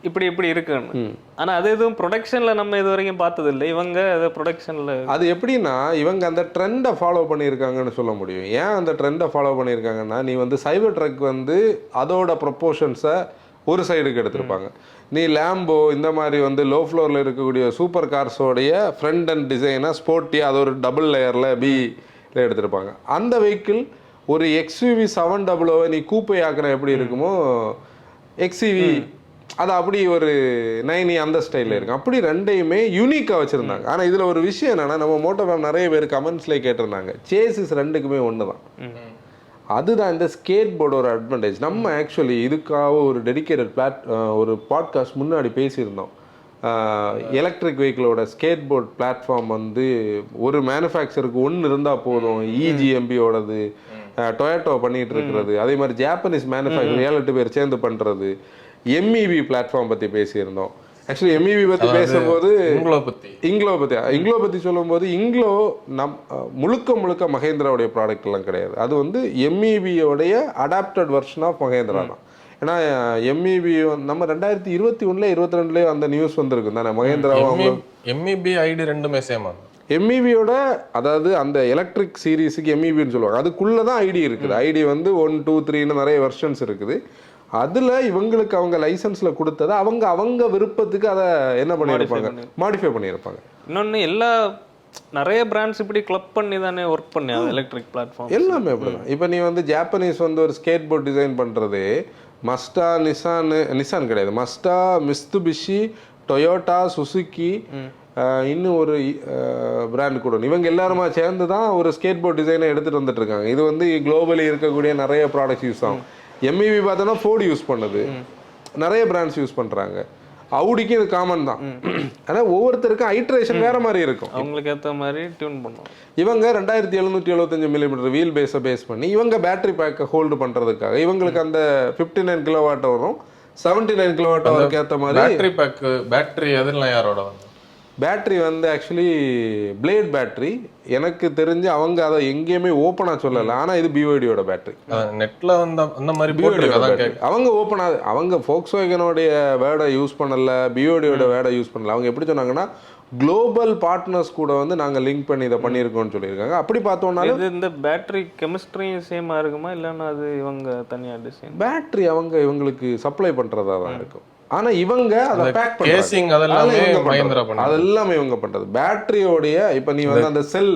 இப்படி இப்படி இருக்குன்னு. ஆனா அது எதுவும் ப்ரொடக்ஷன்ல நம்ம இது வரைக்கும் பார்த்தது இல்லை. இவங்க அதை ப்ரொடக்ஷன்ல
அது எப்படின்னா இவங்க அந்த ட்ரெண்டை ஃபாலோ பண்ணியிருக்காங்கன்னு சொல்ல முடியும். ஏன் அந்த ட்ரெண்டை ஃபாலோ பண்ணியிருக்காங்கன்னா, நீ வந்து சைபர் ட்ரக் வந்து அதோட ப்ரொப்போர்ஷன்ஸை ஒரு சைடுக்கு எடுத்திருப்பாங்க. நீ லேம்போ இந்த மாதிரி வந்து லோ ஃப்ளோரில் இருக்கக்கூடிய சூப்பர் கார்ஸோடைய ஃப்ரண்ட் அண்ட் டிசைனை ஸ்போர்ட்டி அது ஒரு டபுள் லேயரில் பியில் எடுத்திருப்பாங்க. அந்த வெஹிக்கிள் ஒரு XUV 700 நீ கூப்பை ஆக்கின எப்படி இருக்குமோ XUV அது அப்படி ஒரு 9E அந்த ஸ்டைலில் இருக்கும். அப்படி ரெண்டையுமே யூனிக்காக வச்சுருந்தாங்க. ஆனால் இதில் ஒரு விஷயம் என்னென்னா, நம்ம மோட்டோகிராஃப் நிறைய பேர் கமெண்ட்ஸ்லேயே கேட்டிருந்தாங்க, சேசிஸ் ரெண்டுக்குமே ஒன்று தான். அதுதான் இந்த ஸ்கேட் போர்டோட அட்வான்டேஜ். நம்ம ஆக்சுவலி இதுக்காக ஒரு டெடிக்கேட்டட் ஒரு பாட்காஸ்ட் முன்னாடி பேசியிருந்தோம். எலக்ட்ரிக் வெஹிக்கிளோட ஸ்கேட் போர்ட் பிளாட்ஃபார்ம் வந்து ஒரு மேனுஃபேக்சருக்கு ஒன்று இருந்தால் போதும். EGMBயோடது டொயோட்டோ பண்ணிகிட்டு இருக்கிறது, அதே மாதிரி ஜாப்பனீஸ் மேனுஃபேக்சர் 7-8 பேர் சேர்ந்து பண்ணுறது. MEB பிளாட்ஃபார்ம் பற்றி பேசியிருந்தோம். ஆக்சுவலி MEB பற்றி பேசும்போது இங்க்ளோ பற்றி சொல்லும்போது இங்க்ளோ முழுக்க மகேந்திராவுடைய ப்ராடக்ட் எல்லாம் கிடையாது. அது வந்து MEBயோடைய அடாப்டட் வெர்ஷன் ஆஃப் மகேந்திரா தான். ஏன்னா MEB நம்ம 2021 22 அந்த நியூஸ் வந்திருக்கு தானே, மகேந்திராவும்
MEB ID ரெண்டுமே சேமா.
MEBயோட அதாவது அந்த எலக்ட்ரிக் சீரீஸுக்கு MEBன்னு சொல்லுவாங்க. அதுக்குள்ளே தான் ID இருக்குது. ID வந்து 1, 2, 3ன்னு நிறைய வெர்ஷன்ஸ் இருக்குது. அதில் இவங்களுக்கு அவங்க லைசன்ஸில் கொடுத்ததை அவங்க விருப்பத்துக்கு அதை என்ன பண்ணியிருப்பாங்க, மாடிஃபை பண்ணியிருப்பாங்க.
இன்னொன்று நிறைய பிராண்ட்ஸ் இப்படி கிளப் பண்ணி தானே ஒர்க் பண்ணி எலக்ட்ரிக் பிளாட்ஃபார்ம்
எல்லாமே அப்படிதான். இப்போ நீ வந்து ஜாப்பனீஸ் வந்து ஒரு ஸ்கேட் போர்ட் டிசைன் பண்ணுறது மஸ்டா நிசான் கிடையாது, மஸ்டா, மிஸ்துபிஷி, டொயோட்டா, சுசுக்கி, இன்னும் ஒரு பிராண்ட் கூட இவங்க எல்லாருமா சேர்ந்து தான் ஒரு ஸ்கேட் போர்ட் டிசைனை எடுத்துகிட்டு வந்துட்டு இருக்காங்க. இது வந்து குளோபலி இருக்கக்கூடிய நிறைய ப்ராடக்ட்ஸ் யூஸ் ஆகும். MEB பார்த்தோன்னா ஃபோர்டு யூஸ் பண்ணுது, நிறைய பிராண்ட்ஸ் யூஸ் பண்ணுறாங்க. அவுடிக்கு இது காமன் தான். ஆனால் ஒவ்வொருத்தருக்கும் ஐட்ரேஷன் வேற மாதிரி இருக்கும்,
அவங்களுக்கு ஏற்ற மாதிரி டியூன் பண்ணுவோம்.
இவங்க 2775 mm வீல் பேஸை பேஸ் பண்ணி இவங்க பேட்டரி பேக்கை ஹோல்டு பண்ணுறதுக்காக இவங்களுக்கு அந்த 59 kW வரும், 79 kW ஏற்ற மாதிரி
பேட்டரி. அதெல்லாம் யாரோட வந்து
பேட்டரி வந்து ஆக்சுவலி பிளேட் பேட்டரி. எனக்கு தெரிஞ்சு அவங்க அதை எங்கேயுமே ஓப்பனாக சொல்லலை. ஆனால் இது BYDயோட பேட்டரி.
நெட்டில் வந்து அந்த மாதிரி போட்டு
அவங்க ஓப்பனாக அவங்க ஃபோக்ஸ்வேகனோடைய வேர்டை யூஸ் பண்ணலை, BYDயோட வேர்டை யூஸ் பண்ணல. அவங்க எப்படி சொன்னாங்கன்னா, குளோபல் பார்ட்னர்ஸ் கூட வந்து நாங்கள் லிங்க் பண்ணி இதை பண்ணியிருக்கோம்னு சொல்லியிருக்காங்க. அப்படி பார்த்தோம்னாலும்
இந்த பேட்டரி கெமிஸ்ட்ரியும் சேமாக இருக்குமா, இல்லைன்னா அது இவங்க தனியாக டிசைன்?
பேட்டரி இவங்களுக்கு சப்ளை பண்ணுறதா தான் இருக்கும். ஆனா இவங்க அதை பேக்
கேசிங் அதெல்லாமே
இவங்க பண்றது. பேட்டரியோடைய இப்ப நீ வந்து அந்த செல்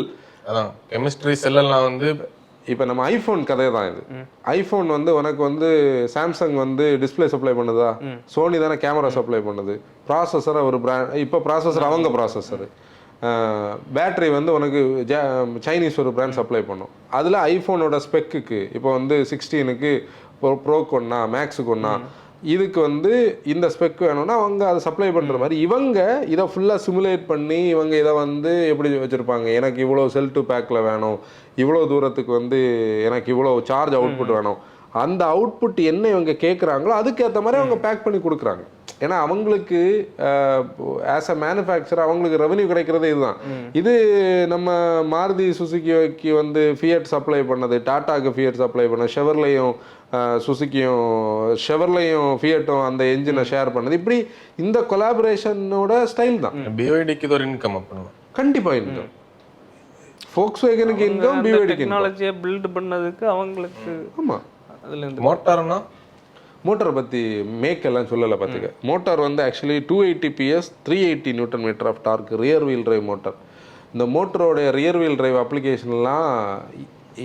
கெமிஸ்ட்ரி செல் எல்லாம் வந்து
இப்ப நம்ம ஐபோன் கதை தான் இது. ஐபோன் வந்து உனக்கு வந்து சாம்சங் வந்து டிஸ்பிளே சப்ளை பண்ணுதா, சோனி தானே கேமரா சப்ளை பண்ணுது, ப்ராசஸர் ஒரு பிராண்ட், இப்போ ப்ராசஸர் அவங்க ப்ராசஸர், பேட்டரி வந்து உனக்கு சைனீஸ் ஒரு பிராண்ட் சப்ளை பண்ணும். அதில் ஐஃபோனோட ஸ்பெக்குக்கு இப்போ வந்து 16க்கு ப்ரோக்கு ஒன்றா, மேக்ஸுக்கு ஒன்றா, இதுக்கு வந்து இந்த ஸ்பெக் வேணும்னா அவங்க அதை சப்ளை பண்ணுற மாதிரி இவங்க இதை ஃபுல்லாக சிமுலேட் பண்ணி இவங்க இதை வந்து எப்படி வச்சுருப்பாங்க, எனக்கு இவ்வளோ செல் டு பேக்கில் வேணும், இவ்வளோ தூரத்துக்கு வந்து எனக்கு இவ்வளோ சார்ஜ் அவுட்புட் வேணும், அந்த அவுட்புட் என்ன இவங்க கேட்குறாங்களோ அதுக்கேற்ற மாதிரி அவங்க பேக் பண்ணி கொடுக்குறாங்க. ஏன்னா அவங்களுக்கு ஆஸ் அ மேனுஃபேக்சர் அவங்களுக்கு ரெவன்யூ கிடைக்கிறதே இதுதான். இது நம்ம மாருதி சுசுக்கிக்கு வந்து ஃபியட் சப்ளை பண்ணது, டாட்டாக்கு ஃபியட் சப்ளை பண்ணது, ஷெவர்லையும் சுசுக்கியும் ஷெவர்லையும் ஃபியட்டும் அந்த என்ஜினை ஷேர் பண்ணது. இப்படி இந்த கொலாபரேஷனோட ஸ்டைல் தான்.
BYDக்கு ஒரு இன்கம் பண்ணுவோம்
கண்டிப்பாக இன்கம், ஃபோக்ஸ்வேகனுக்கு இன்கம், BYDக்கு
டெக்னாலஜியை பில்ட் பண்ணதுக்கு அவங்களுக்கு.
ஆமாம்.
அதில் இந்த மோட்டார்னா
மோட்டாரை பற்றி மேக்கெல்லாம் சொல்லலை பார்த்துக்க. மோட்டார் வந்து actually 280 PS 380 Nm of torque rear wheel drive motor. இந்த மோட்டரோடைய ரியர் வீல் டிரைவ் அப்ளிகேஷன்லாம்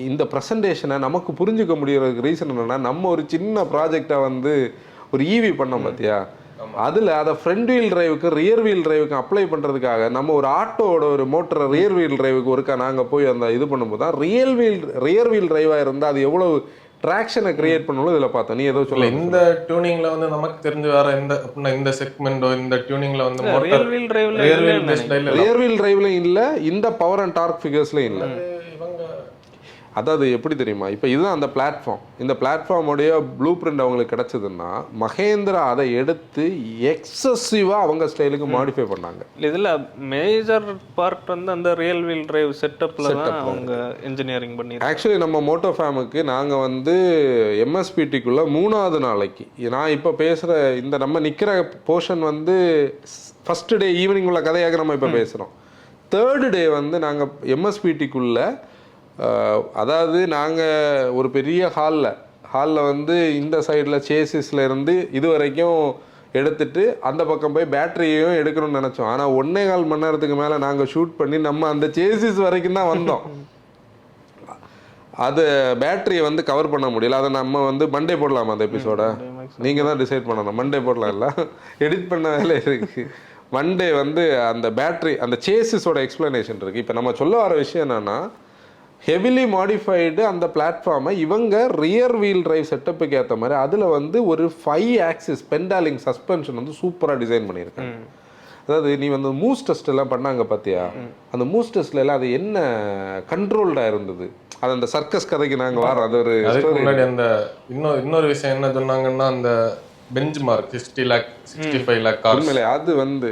இந்த ப்ரெசன்டேஷனை நமக்கு புரிஞ்சுக்க முடியறதுக்கு ரீசன் என்னென்னா, நம்ம ஒரு சின்ன ப்ராஜெக்டை வந்து ஒரு EV பண்ணோம் பார்த்தியா, அதில் அதை ஃப்ரண்ட் வீல் டிரைவுக்கு ரியர் வீல் டிரைவுக்கு அப்ளை பண்ணுறதுக்காக நம்ம ஒரு ஆட்டோவோட ஒரு மோட்டரை ரியர் வீல் டிரைவுக்கு ஒருக்கா நாங்கள் போய் அந்த இது பண்ணும்போது தான் ரியர் வீல் டிரைவாக இருந்தால் அது எவ்வளோ ட்ராக்ஷனை கிரியேட் பண்ணணும் இதில் பார்த்தோம். நீ ஏதோ சொல்ல
இந்த டியூனிங்ல வந்து நமக்கு தெரிஞ்சு வேற இந்த செக்மெண்டோ இந்த டியூனிங்ல வந்து
ரியர் வீல் டிரைவ்ல
இல்ல, இந்த பவர் அண்ட் டார்க் ஃபிகர்ஸ்ல இல்ல. அதாவது எப்படி தெரியுமா, இப்போ இதுதான் அந்த பிளாட்ஃபார்ம். இந்த பிளாட்ஃபார்முடைய ப்ளூ பிரிண்ட் அவங்களுக்கு கிடச்சதுன்னா மகேந்திரா அதை எடுத்து எக்ஸசிவாக அவங்க ஸ்டைலுக்கு மாடிஃபை பண்ணாங்க.
இதில் மேஜர் பார்ட் வந்து அந்த ரியல் வீல் டிரைவ் செட்டப்பில் தான் அவங்க இன்ஜினியரிங் பண்ணி.
ஆக்சுவலி நம்ம மோட்டோ ஃபேமுக்கு நாங்கள் வந்து எம்எஸ்பிடிக்குள்ளே 3வது நாளைக்கு, நான் இப்போ பேசுகிற இந்த நம்ம நிற்கிற போர்ஷன் வந்து ஃபஸ்ட்டு டே ஈவினிங் உள்ள கதையாக நம்ம இப்போ பேசுகிறோம். 3rd டே வந்து நாங்கள் எம்எஸ்பிடிக்குள்ளே, அதாவது நாங்கள் ஒரு பெரிய ஹாலில் வந்து இந்த சைடில் சேசிஸில் இருந்து இது வரைக்கும் எடுத்துட்டு அந்த பக்கம் போய் பேட்டரியையும் எடுக்கணும்னு நினச்சோம். ஆனால் 1.25 மணி நேரத்துக்கு மேலே நாங்கள் ஷூட் பண்ணி நம்ம அந்த சேசிஸ் வரைக்கும் தான் வந்தோம். அது பேட்டரியை வந்து கவர் பண்ண முடியல. அதை நம்ம வந்து மண்டே போடலாமா அந்த எபிசோட? நீங்கள் தான் டிசைட் பண்ணணும். மண்டே போடலாம், இல்லை எடிட் பண்ண வேலை இருக்குது. மண்டே வந்து அந்த பேட்டரி அந்த சேசிஸோட எக்ஸ்பிளனேஷன் இருக்குது. இப்போ நம்ம சொல்ல வர விஷயம் என்னென்னா, ஹெவிலி மாடிஃபைடு அந்த பிளாட்ஃபார்மை இவங்க ரியர் வீல் டிரைவ் செட்டப்புக்கு ஏற்ற மாதிரி அதில் வந்து ஒரு 5 ஆக்சிஸ் பெண்டாலிங் சஸ்பென்ஷன் வந்து சூப்பராக டிசைன் பண்ணியிருக்காங்க. அதாவது நீ வந்து மூஸ் டெஸ்ட் எல்லாம் பண்ணாங்க பார்த்தியா, அந்த மூஸ் டெஸ்ட்ல எல்லாம் அது என்ன கண்ட்ரோல்டாக இருந்தது. அது அந்த சர்க்கஸ் கதைக்கு நாங்கள் வரோம். அது ஒரு
முன்னாடி அந்த இன்னொரு விஷயம் என்ன சொன்னாங்கன்னா, அந்த bench mark 60 lakh 65 lakh car.
உண்மையிலே அது வந்து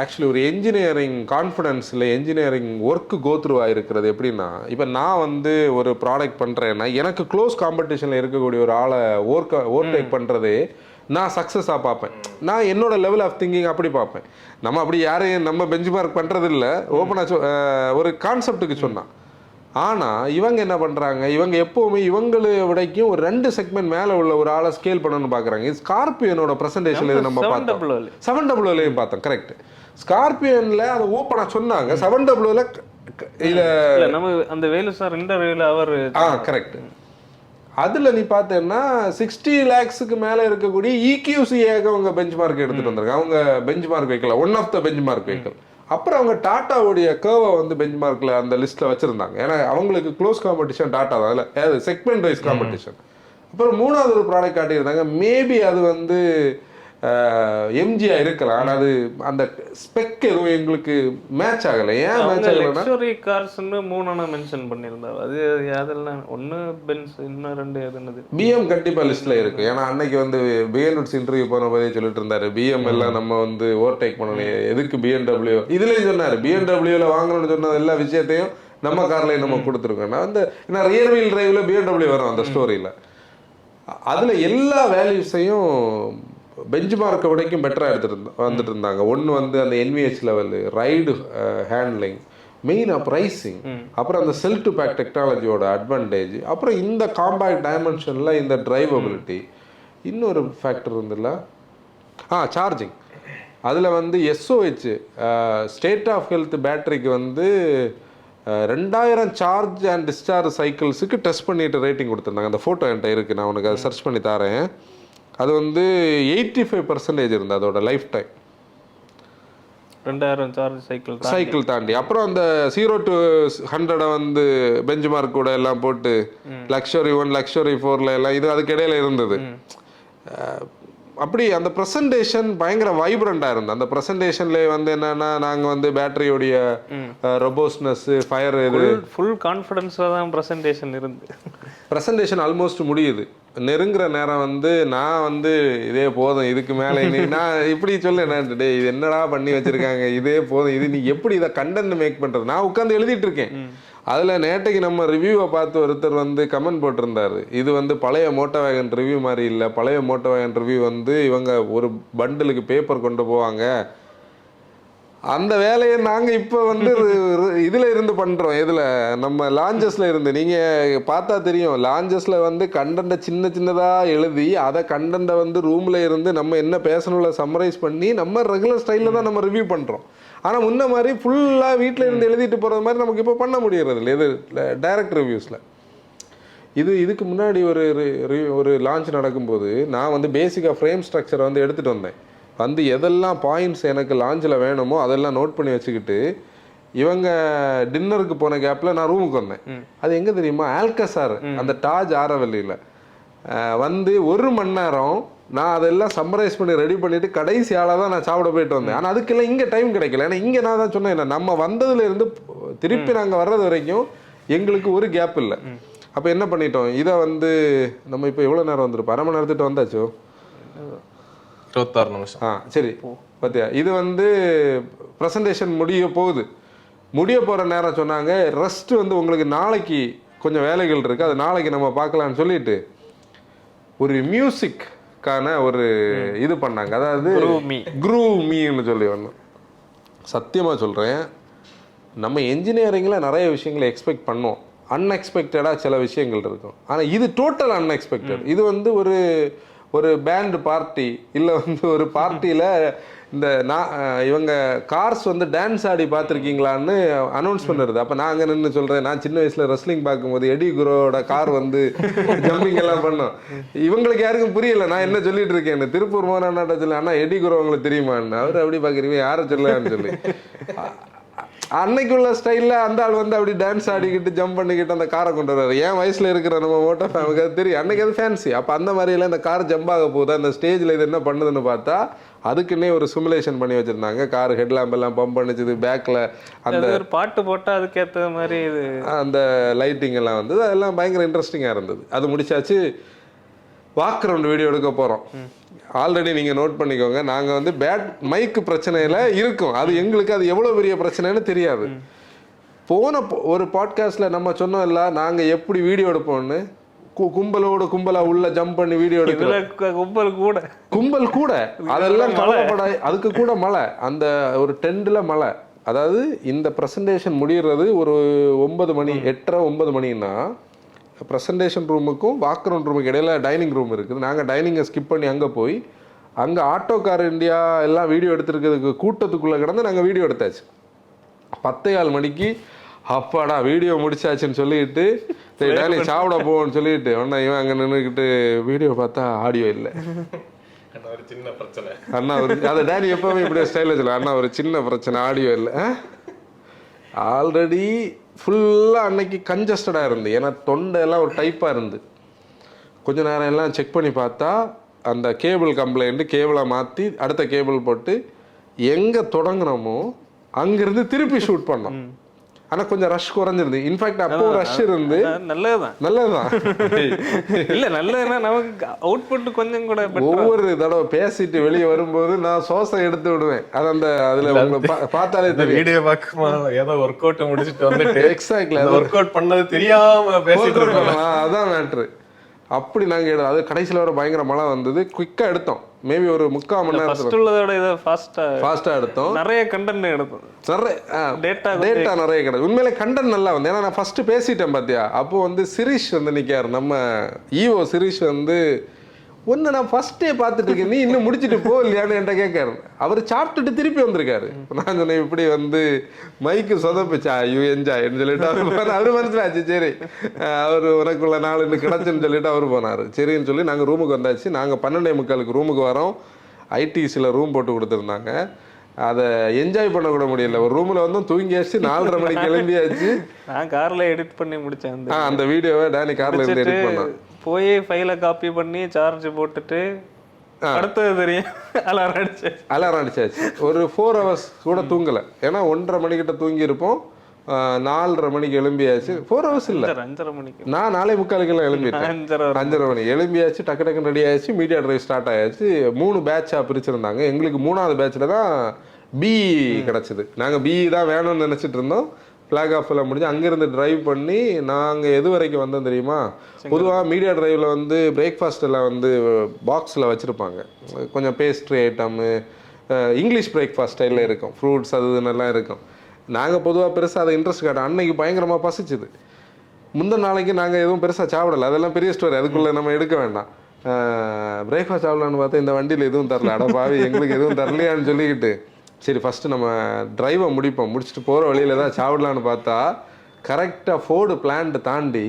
ஆக்சுவலி ஒரு என்ஜினியரிங் கான்ஃபிடன்ஸில் என்ஜினியரிங் ஒர்க்கு கோத்ரூவாக இருக்கிறது. எப்படின்னா, இப்போ நான் வந்து ஒரு ப்ராடக்ட் பண்ணுறேன்னா எனக்கு க்ளோஸ் காம்படிஷனில் இருக்கக்கூடிய ஒரு ஆளை ஓவர்டேக் பண்ணுறதே நான் சக்ஸஸாக பார்ப்பேன். நான் என்னோட லெவல் ஆஃப் திங்கிங் அப்படி பார்ப்பேன். நம்ம அப்படி யாரையும் நம்ம பெஞ்ச் மார்க் பண்ணுறது இல்லை, ஓப்பனாக ஒரு கான்செப்டுக்கு சொன்னான். ஆனால் இவங்க என்ன பண்ணுறாங்க, இவங்க எப்போவுமே இவங்களை விடைக்கும் ஒரு 2 செக்மெண்ட் மேலே உள்ள ஒரு ஆளை ஸ்கேல் பண்ணணும்னு பார்க்குறாங்க. ஸ்கார்பியனோட ப்ரெசன்டேஷன் இது நம்ம பார்த்தோம், 700 பார்த்தோம். கரெக்ட். ஸ்கார்பியனில் அதை ஓப்பனாக சொன்னாங்க. 700
இதில் நம்ம அந்த வேலு சார் இன்டர்வியூவில் அவர்
கரெக்ட். அதில் நீ பார்த்தேன்னா 60 lakhsக்கு மேலே இருக்கக்கூடிய EQC-யாக அவங்க பெஞ்ச் மார்க் எடுத்துகிட்டு வந்திருக்காங்க. அவங்க பெஞ்ச் மார்க் வைக்கல, one of the benchmark வைக்கல். அப்புறம் அவங்க டாட்டாவுடைய கர்வை வந்து பெஞ்ச் மார்க்கில் அந்த லிஸ்ட்டில் வச்சுருந்தாங்க. ஏன்னா அவங்களுக்கு க்ளோஸ் காம்படிஷன் டாட்டா தான், இல்லை அது செக்மெண்ட் வைஸ் காம்படிஷன். அப்புறம் 3வது ஒரு ப்ராடக்ட் காட்டியிருந்தாங்க. மேபி அது வந்து எம்ஜிஆ இருக்கலாம், ஆனால் அது அந்த ஸ்பெக் எதுவும் எங்களுக்கு மேட்ச் ஆகலை. ஏன் மேட்ச் ஆகலைன்னா,
லக்ஸரி கார்ஸ்னு 3 மென்ஷன் பண்ணியிருந்தாங்க. அது அதெல்லாம் 1 பென்ஸ், இன்னும் 2 எதுனது
பிஎம் கண்டிப்பாக லிஸ்ட்டில் இருக்குது. ஏன்னா அன்னைக்கு வந்து பிஎன்வுட்ஸ் இன்டர்வியூ போன போதே சொல்லிட்டு இருந்தாரு, பிஎம் எல்லாம் நம்ம வந்து ஓவர்டேக் பண்ணணும். எதுக்கு BMW இதுலேயும் சொன்னார், BMWவில் வாங்கணும்னு சொன்ன எல்லா விஷயத்தையும் நம்ம கார்லேயும் நம்ம கொடுத்துருக்கோம். நான் வந்து ஏன்னா ரியர் வீல் டிரைவில் BMW வரும் அந்த ஸ்டோரியில். அதில் எல்லா வேல்யூஸையும் பெஞ்ச் மார்க்கை விடைக்கும் பெட்டராக வந்துட்டு இருந்தாங்க. ஒன்று வந்து அந்த NVH லெவலு, ரைடு ஹேண்ட்லிங், மெயினாக ப்ரைஸிங், அப்புறம் அந்த செல் டு பேக் டெக்னாலஜியோட அட்வான்டேஜ், அப்புறம் இந்த காம்பேக்ட் டைமென்ஷனில் இந்த டிரைவபிலிட்டி. இன்னொரு ஃபேக்டர் இருந்துல்ல, சார்ஜிங். அதில் வந்து SOH ஸ்டேட் ஆஃப் ஹெல்த் பேட்டரிக்கு வந்து 2000 சார்ஜ் அண்ட் டிஸ்சார்ஜ் சைக்கிள்ஸுக்கு டெஸ்ட் பண்ணிட்டு ரேட்டிங் கொடுத்துருந்தாங்க. அந்த ஃபோட்டோ என்கிட்ட இருக்குது, நான் உனக்கு அதை சர்ச் பண்ணி தரேன். அது வந்து 85% இருந்தது அதோட லைஃப் டைம்.
2000 சார்ஜ் சைக்கிள்
தாண்டி. அப்புறம் அந்த 0 to 100 வந்து பெஞ்ச் மார்க் கூட எல்லாம் போட்டு லக்ஸரி 1 லக்ஸரி 4ல எல்லாம் இது அதுக்கு இடையில இருந்தது. அப்படி அந்த ப்ரெசன்டேஷன் பயங்கர வைப்ரண்டாக இருந்தது. அந்த ப்ரெசன்டேஷன்ல வந்து என்னன்னா, நாங்கள் வந்து பேட்டரியோடைய ரொபோஸ்னஸ், ஃபயர், இது
ஃபுல் கான்ஃபிடன்ஸில் தான் ப்ரெசன்டேஷன் இருந்து.
ப்ரெசன்டேஷன் ஆல்மோஸ்ட் முடியுது. நெருங்குற நேரம் வந்து நான் வந்து இதே போதும், இதுக்கு மேலே நான் இப்படி சொல்ல டே இது என்னடா பண்ணி வச்சிருக்காங்க, இதே போதும், இது நீ எப்படி இதை கண்டென்ட் மேக் பண்ணுறது. நான் உட்காந்து எழுதிட்டு இருக்கேன். அதில் நேற்றைக்கு நம்ம ரிவ்யூவை பார்த்து ஒருத்தர் வந்து கமெண்ட் போட்டிருந்தாரு, இது வந்து பழைய மோட்டோ வேகன் ரிவ்யூ மாதிரி இல்லை, பழைய மோட்டோ வேகன் ரிவ்யூ வந்து இவங்க ஒரு பண்டலுக்கு பேப்பர் கொண்டு போவாங்க, அந்த வேலையை நாங்கள் இப்போ வந்து இதில் இருந்து பண்ணுறோம். இதில் நம்ம லான்ச்சஸில் இருந்து நீங்கள் பார்த்தா தெரியும், லான்ச்சஸில் வந்து கண்டென்ட்டை சின்னதாக எழுதி அதை கண்டென்ட்டை வந்து ரூமில் இருந்து நம்ம என்ன பேசணும்ல சம்மரைஸ் பண்ணி நம்ம ரெகுலர் ஸ்டைலில் தான் நம்ம ரிவ்யூ பண்ணுறோம். ஆனால் முன்ன மாதிரி ஃபுல்லாக வீட்டில் இருந்து எழுதிட்டு போகிறது மாதிரி நமக்கு இப்போ பண்ண முடியறது இல்லை. இது டைரக்ட் ரிவ்யூஸில். இதுக்கு முன்னாடி ஒரு லான்ச் நடக்கும்போது நான் வந்து பேசிக்காக ஃப்ரேம் ஸ்ட்ரக்சரை வந்து எடுத்துகிட்டு வந்தேன். வந்து எதெல்லாம் பாயிண்ட்ஸ் எனக்கு லான்ச்சில் வேணுமோ அதெல்லாம் நோட் பண்ணி வச்சுக்கிட்டு இவங்க டின்னருக்கு போன கேப்பில் நான் ரூமுக்கு வந்தேன். அது எங்கே தெரியுமா, ஆல்கசார் அந்த டாஜ் ஆரவல்லியில் வந்து 1 மணி நேரம் நான் அதெல்லாம் சம்மரைஸ் பண்ணி ரெடி பண்ணிவிட்டு கடைசி ஆளாக தான் நான் சாப்பிட போயிட்டு வந்தேன். ஆனால் அதுக்கெல்லாம் இங்கே டைம் கிடைக்கல. ஏன்னா இங்கே நான் தான் சொன்னேன், நம்ம வந்ததுலேருந்து திருப்பி நாங்கள் வர்றது வரைக்கும் எங்களுக்கு ஒரு கேப் இல்லை. அப்போ என்ன பண்ணிட்டோம், இதை வந்து நம்ம இப்போ எவ்வளோ நேரம் வந்துருப்போம், அரை மணி நேரத்துட்டு வந்தாச்சோ,
26 நிமிஷம்.
சரி பார்த்தியா, இது வந்து ப்ரெசன்டேஷன் முடிய போகிற நேரம் சொன்னாங்க. ரெஸ்ட் வந்து உங்களுக்கு நாளைக்கு கொஞ்சம் வேலைகள் இருக்குது, அது நாளைக்கு நம்ம பார்க்கலான்னு சொல்லிட்டு ஒரு மியூசிக்கான ஒரு இது பண்ணாங்க. அதாவது குரூவ் மீன்னு சொல்லி ஒன்று. சத்தியமாக சொல்கிறேன், நம்ம என்ஜினியரிங்கில் நிறைய விஷயங்களை எக்ஸ்பெக்ட் பண்ணோம், அன்எக்ஸ்பெக்டடாக சில விஷயங்கள் இருக்கும். ஆனால் இது டோட்டல் அன்எக்ஸ்பெக்டட். இது வந்து ஒரு பேண்டு பார்ட்டி இல்லை வந்து ஒரு பார்ட்டியில் இந்த இவங்க கார்ஸ் வந்து டான்ஸ் ஆடி பார்த்துருக்கீங்களான்னு அனௌன்ஸ் பண்ணுறது. அப்போ நான் அங்கே நின்று சொல்கிறேன், நான் சின்ன வயசில் ரெஸ்லிங் பார்க்கும்போது எடி குரோட கார் வந்து ஜம்பிங் எல்லாம் பண்ணோம். இவங்களுக்கு யாருக்கும் புரியல நான் என்ன சொல்லிட்டு இருக்கேன்னு. திருப்பூர் மோகனாட்ட சொல்லி, அண்ணா எடி குரோ உங்களுக்கு தெரியுமான்னு. அவர் அப்படி பார்க்குறீங்க, யாரை சொல்லலான்னு சொல்லி அன்னைக்குள்ள ஸ்டைலில் அந்த ஆள் வந்து அப்படி டான்ஸ் ஆடிக்கிட்டு ஜம்ப் பண்ணிக்கிட்டு அந்த காரை கொண்டு வர்றாரு. என் வயசில் இருக்கிற நம்ம மோட்டோ ஃபேமுக்கு அது தெரியும், அன்னைக்கு அது ஃபேன்சி. அப்போ அந்த மாதிரிலாம் இந்த கார் ஜம்ப் ஆக போகுது, அந்த ஸ்டேஜில் இது என்ன பண்ணுதுன்னு பார்த்தா அதுக்குன்னே ஒரு சிமுலேஷன் பண்ணி வச்சுருந்தாங்க. கார் ஹெட்லாம்ப் எல்லாம் பம்ப் பண்ணிச்சுது, பேக்கில் அந்த
ஒரு பாட்டு போட்டால் அதுக்கேற்ற மாதிரி இது
அந்த லைட்டிங் எல்லாம் வந்து அதெல்லாம் பயங்கர இன்ட்ரெஸ்டிங்காக இருந்தது. அது முடிச்சாச்சு, வாக் ரவுண்ட் வீடியோ எடுக்க போகிறோம். ஆல்ரெடி நீங்கள் நோட் பண்ணிக்கோங்க, நாங்கள் வந்து மைக்கு பிரச்சனையில் இருக்கோம். அது எங்களுக்கு அது எவ்வளோ பெரிய பிரச்சனைன்னு தெரியாது. போன ஒரு பாட்காஸ்ட்டில் நம்ம சொன்னோம் இல்லை, நாங்கள் எப்படி வீடியோ எடுப்போம்னு. கும்பலாக உள்ள ஜம்ப் பண்ணி வீடியோ எடுக்கிறோம். கும்பல் கூட அதெல்லாம் கவலைப்பட, அதுக்கு கூட மழை, அந்த ஒரு டென்ட்டில் மழை. அதாவது இந்த ப்ரெசன்டேஷன் முடிகிறது ஒரு 9 மணி, 8:30 9 மணின்னா ப்ரெசன்டேஷன் ரூமுக்கும் வாக் ரவுண்ட் ரூமுக்கு இடையில டைனிங் ரூம் இருக்குது. நாங்கள் டைனிங்கை ஸ்கிப் பண்ணி அங்கே போய் அங்கே ஆட்டோ கார் இந்தியா எல்லாம் வீடியோ எடுத்துருக்கிறதுக்கு கூட்டத்துக்குள்ளே கிடந்து நாங்கள் வீடியோ எடுத்தாச்சு. 10:15 மணிக்கு அப்பாடா வீடியோ முடிச்சாச்சுன்னு சொல்லிட்டு சரி டேனி சாப்பிட போவோன்னு சொல்லிட்டு ஒன்னா இவன் அங்கே நின்றுக்கிட்டு வீடியோ பார்த்தா ஆடியோ இல்லை.
ஒரு சின்ன பிரச்சனை
அண்ணா அதை டேனி எப்பவுமே இப்படி ஸ்டைலில் சொல்ல, அண்ணா ஒரு சின்ன பிரச்சனை ஆடியோ இல்லை. ஆல்ரெடி ஃபுல்லாக அன்னைக்கு கன்ஜஸ்டடாக இருந்து, ஏன்னா தொண்டையெல்லாம் ஒரு டைப்பாக இருந்து. கொஞ்ச நேரம் எல்லாம் செக் பண்ணி பார்த்தா அந்த கேபிள் கம்ப்ளைண்ட்டு, கேபிளை மாற்றி அடுத்த கேபிள் போட்டு எங்கே தொடங்கினோமோ அங்கேருந்து திருப்பி ஷூட் பண்ணோம். ஆனால் கொஞ்சம் ரஷ் குறைஞ்சிருந்து. இன்ஃபேக்ட் அப்போ ரஷ் இருந்து நல்லதுதான்
இல்லை நல்லதுன்னா நமக்கு அவுட்புட் கொஞ்சம் கூட.
ஒவ்வொரு தடவை பேசிட்டு வெளியே வரும்போது நான் சோசை எடுத்து விடுவேன். அது அந்த அதில் பார்த்தாலே தெரியும்.
வீடியோ பார்க்கும்போது ஏதோ ஒர்க் அவுட் முடிச்சுட்டு வந்துட்டு
எக்ஸாக்ட்லி
ஒர்க் அவுட் பண்ணது தெரியாம பேசிட்டு இருக்கோம்.
அதான் மேட்ரு. அப்படி நாங்கள் அது கடைசியில் வர பயங்கர மழை வந்தது. குயிக்காக எடுத்தோம், மேபி ஒரு 3/4 மணி நேரம் ஃபாஸ்ட்டாக எடுத்தோம்.
நிறைய கண்டென்ட் எடுத்தோம்,
டேட்டா நிறைய கிடையாது. உண்மையிலே கண்டென்ட் நல்லா வந்து, ஏன்னா நான் ஃபஸ்ட்டு பேசிட்டேன் பார்த்தியா. அப்போ வந்து சிரீஷ் வந்து நிற்கார், நம்ம ஈவோ சிரீஷ் வந்து ஒன்று நான் ஃபஸ்ட்டே பார்த்துட்டு இருக்கேன், நீ இன்னும் முடிச்சுட்டு போ இல்லையான்னு என்கிட்ட கேட்காரு. அவர் சாப்பிட்டுட்டு திருப்பி வந்திருக்காரு. நான் சொன்னேன் இப்படி வந்து மைக்கு சொதப்பிச்சா யூ என்ஜாய்ன்னு சொல்லிட்டு அவர் மனசிலாச்சு. சரி அவர் உனக்குள்ள நாள் இன்னும் கிடச்சுன்னு சொல்லிட்டு அவர் போனார். சரின்னு சொல்லி நாங்கள் ரூமுக்கு வந்தாச்சு. நாங்கள் 12:45 ரூமுக்கு வரோம். ஐடிசியில் ரூம் போட்டு கொடுத்துருந்தாங்க. அதை என்ஜாய் பண்ண கூட முடியல. ஒரு ரூமில் வந்து தூங்கியாச்சு, 4:30 மணிக்கு கிளம்பியாச்சு.
நான் காரில் எடிட் பண்ணி முடித்தேன்
அந்த வீடியோவை. டேனி காரில் இருந்து எடிட் பண்ணேன்.
போய் ஃபைலை காப்பி பண்ணி சார்ஜ் போட்டுட்டு அடுத்தது தெரியும்
அலாரம் அடிச்சாச்சு. ஒரு 4 hours கூட தூங்கலை, ஏன்னா 1:30 மணிக்கிட்ட தூங்கியிருப்போம். 4:30 மணிக்கு எழும்பியாச்சு. 4 hours இல்லை,
5:30 மணிக்கு.
நான் 4:45 எழும்பிட்டேன். 5:30 மணி எழும்பியாச்சு, டக்கு ரெடி ஆயாச்சு. மீடியா டிரைவ் ஸ்டார்ட் ஆயாச்சு. 3 பேட்சாக பிரிச்சிருந்தாங்க. எங்களுக்கு 3வது பேட்சில் தான் பி கிடச்சிது. நாங்கள் பி தான் வேணும்னு நினச்சிட்டு இருந்தோம். ஃப்ளாக் ஆஃப் எல்லாம் முடிஞ்சு அங்கேருந்து ட்ரைவ் பண்ணி நாங்கள் எது வரைக்கும் வந்தோம் தெரியுமா? பொதுவாக மீடியா ட்ரைவில் வந்து பிரேக்ஃபாஸ்ட் எல்லாம் வந்து பாக்ஸில் வச்சுருப்பாங்க. கொஞ்சம் பேஸ்ட்ரி ஐட்டமு, இங்கிலீஷ் பிரேக்ஃபாஸ்ட் ஸ்டைலில் இருக்கும், ஃப்ரூட்ஸ் அது இதுன்னெல்லாம் இருக்கும். நாங்கள் பொதுவாக பெருசாக அதை இன்ட்ரெஸ்ட் காட்டும். அன்னைக்கு பயங்கரமாக பசிச்சுது. முந்தின நாளைக்கு நாங்கள் எதுவும் பெருசாக சாப்பிடலை. அதெல்லாம் பெரிய ஸ்டோரி, அதுக்குள்ளே நம்ம எடுக்க வேண்டாம். பிரேக்ஃபாஸ்ட் சாப்பிடலான்னு பார்த்தா இந்த வண்டியில் எதுவும் தரல. அடப்பாவி எங்களுக்கு எதுவும் தரலையான்னு சொல்லிக்கிட்டு சரி ஃபஸ்ட்டு நம்ம ட்ரைவை முடிச்சுட்டு போகிற வழியில் தான் சாப்பிடலான்னு பார்த்தா கரெக்டாக ஃபோர்டு பிளான்ட் தாண்டி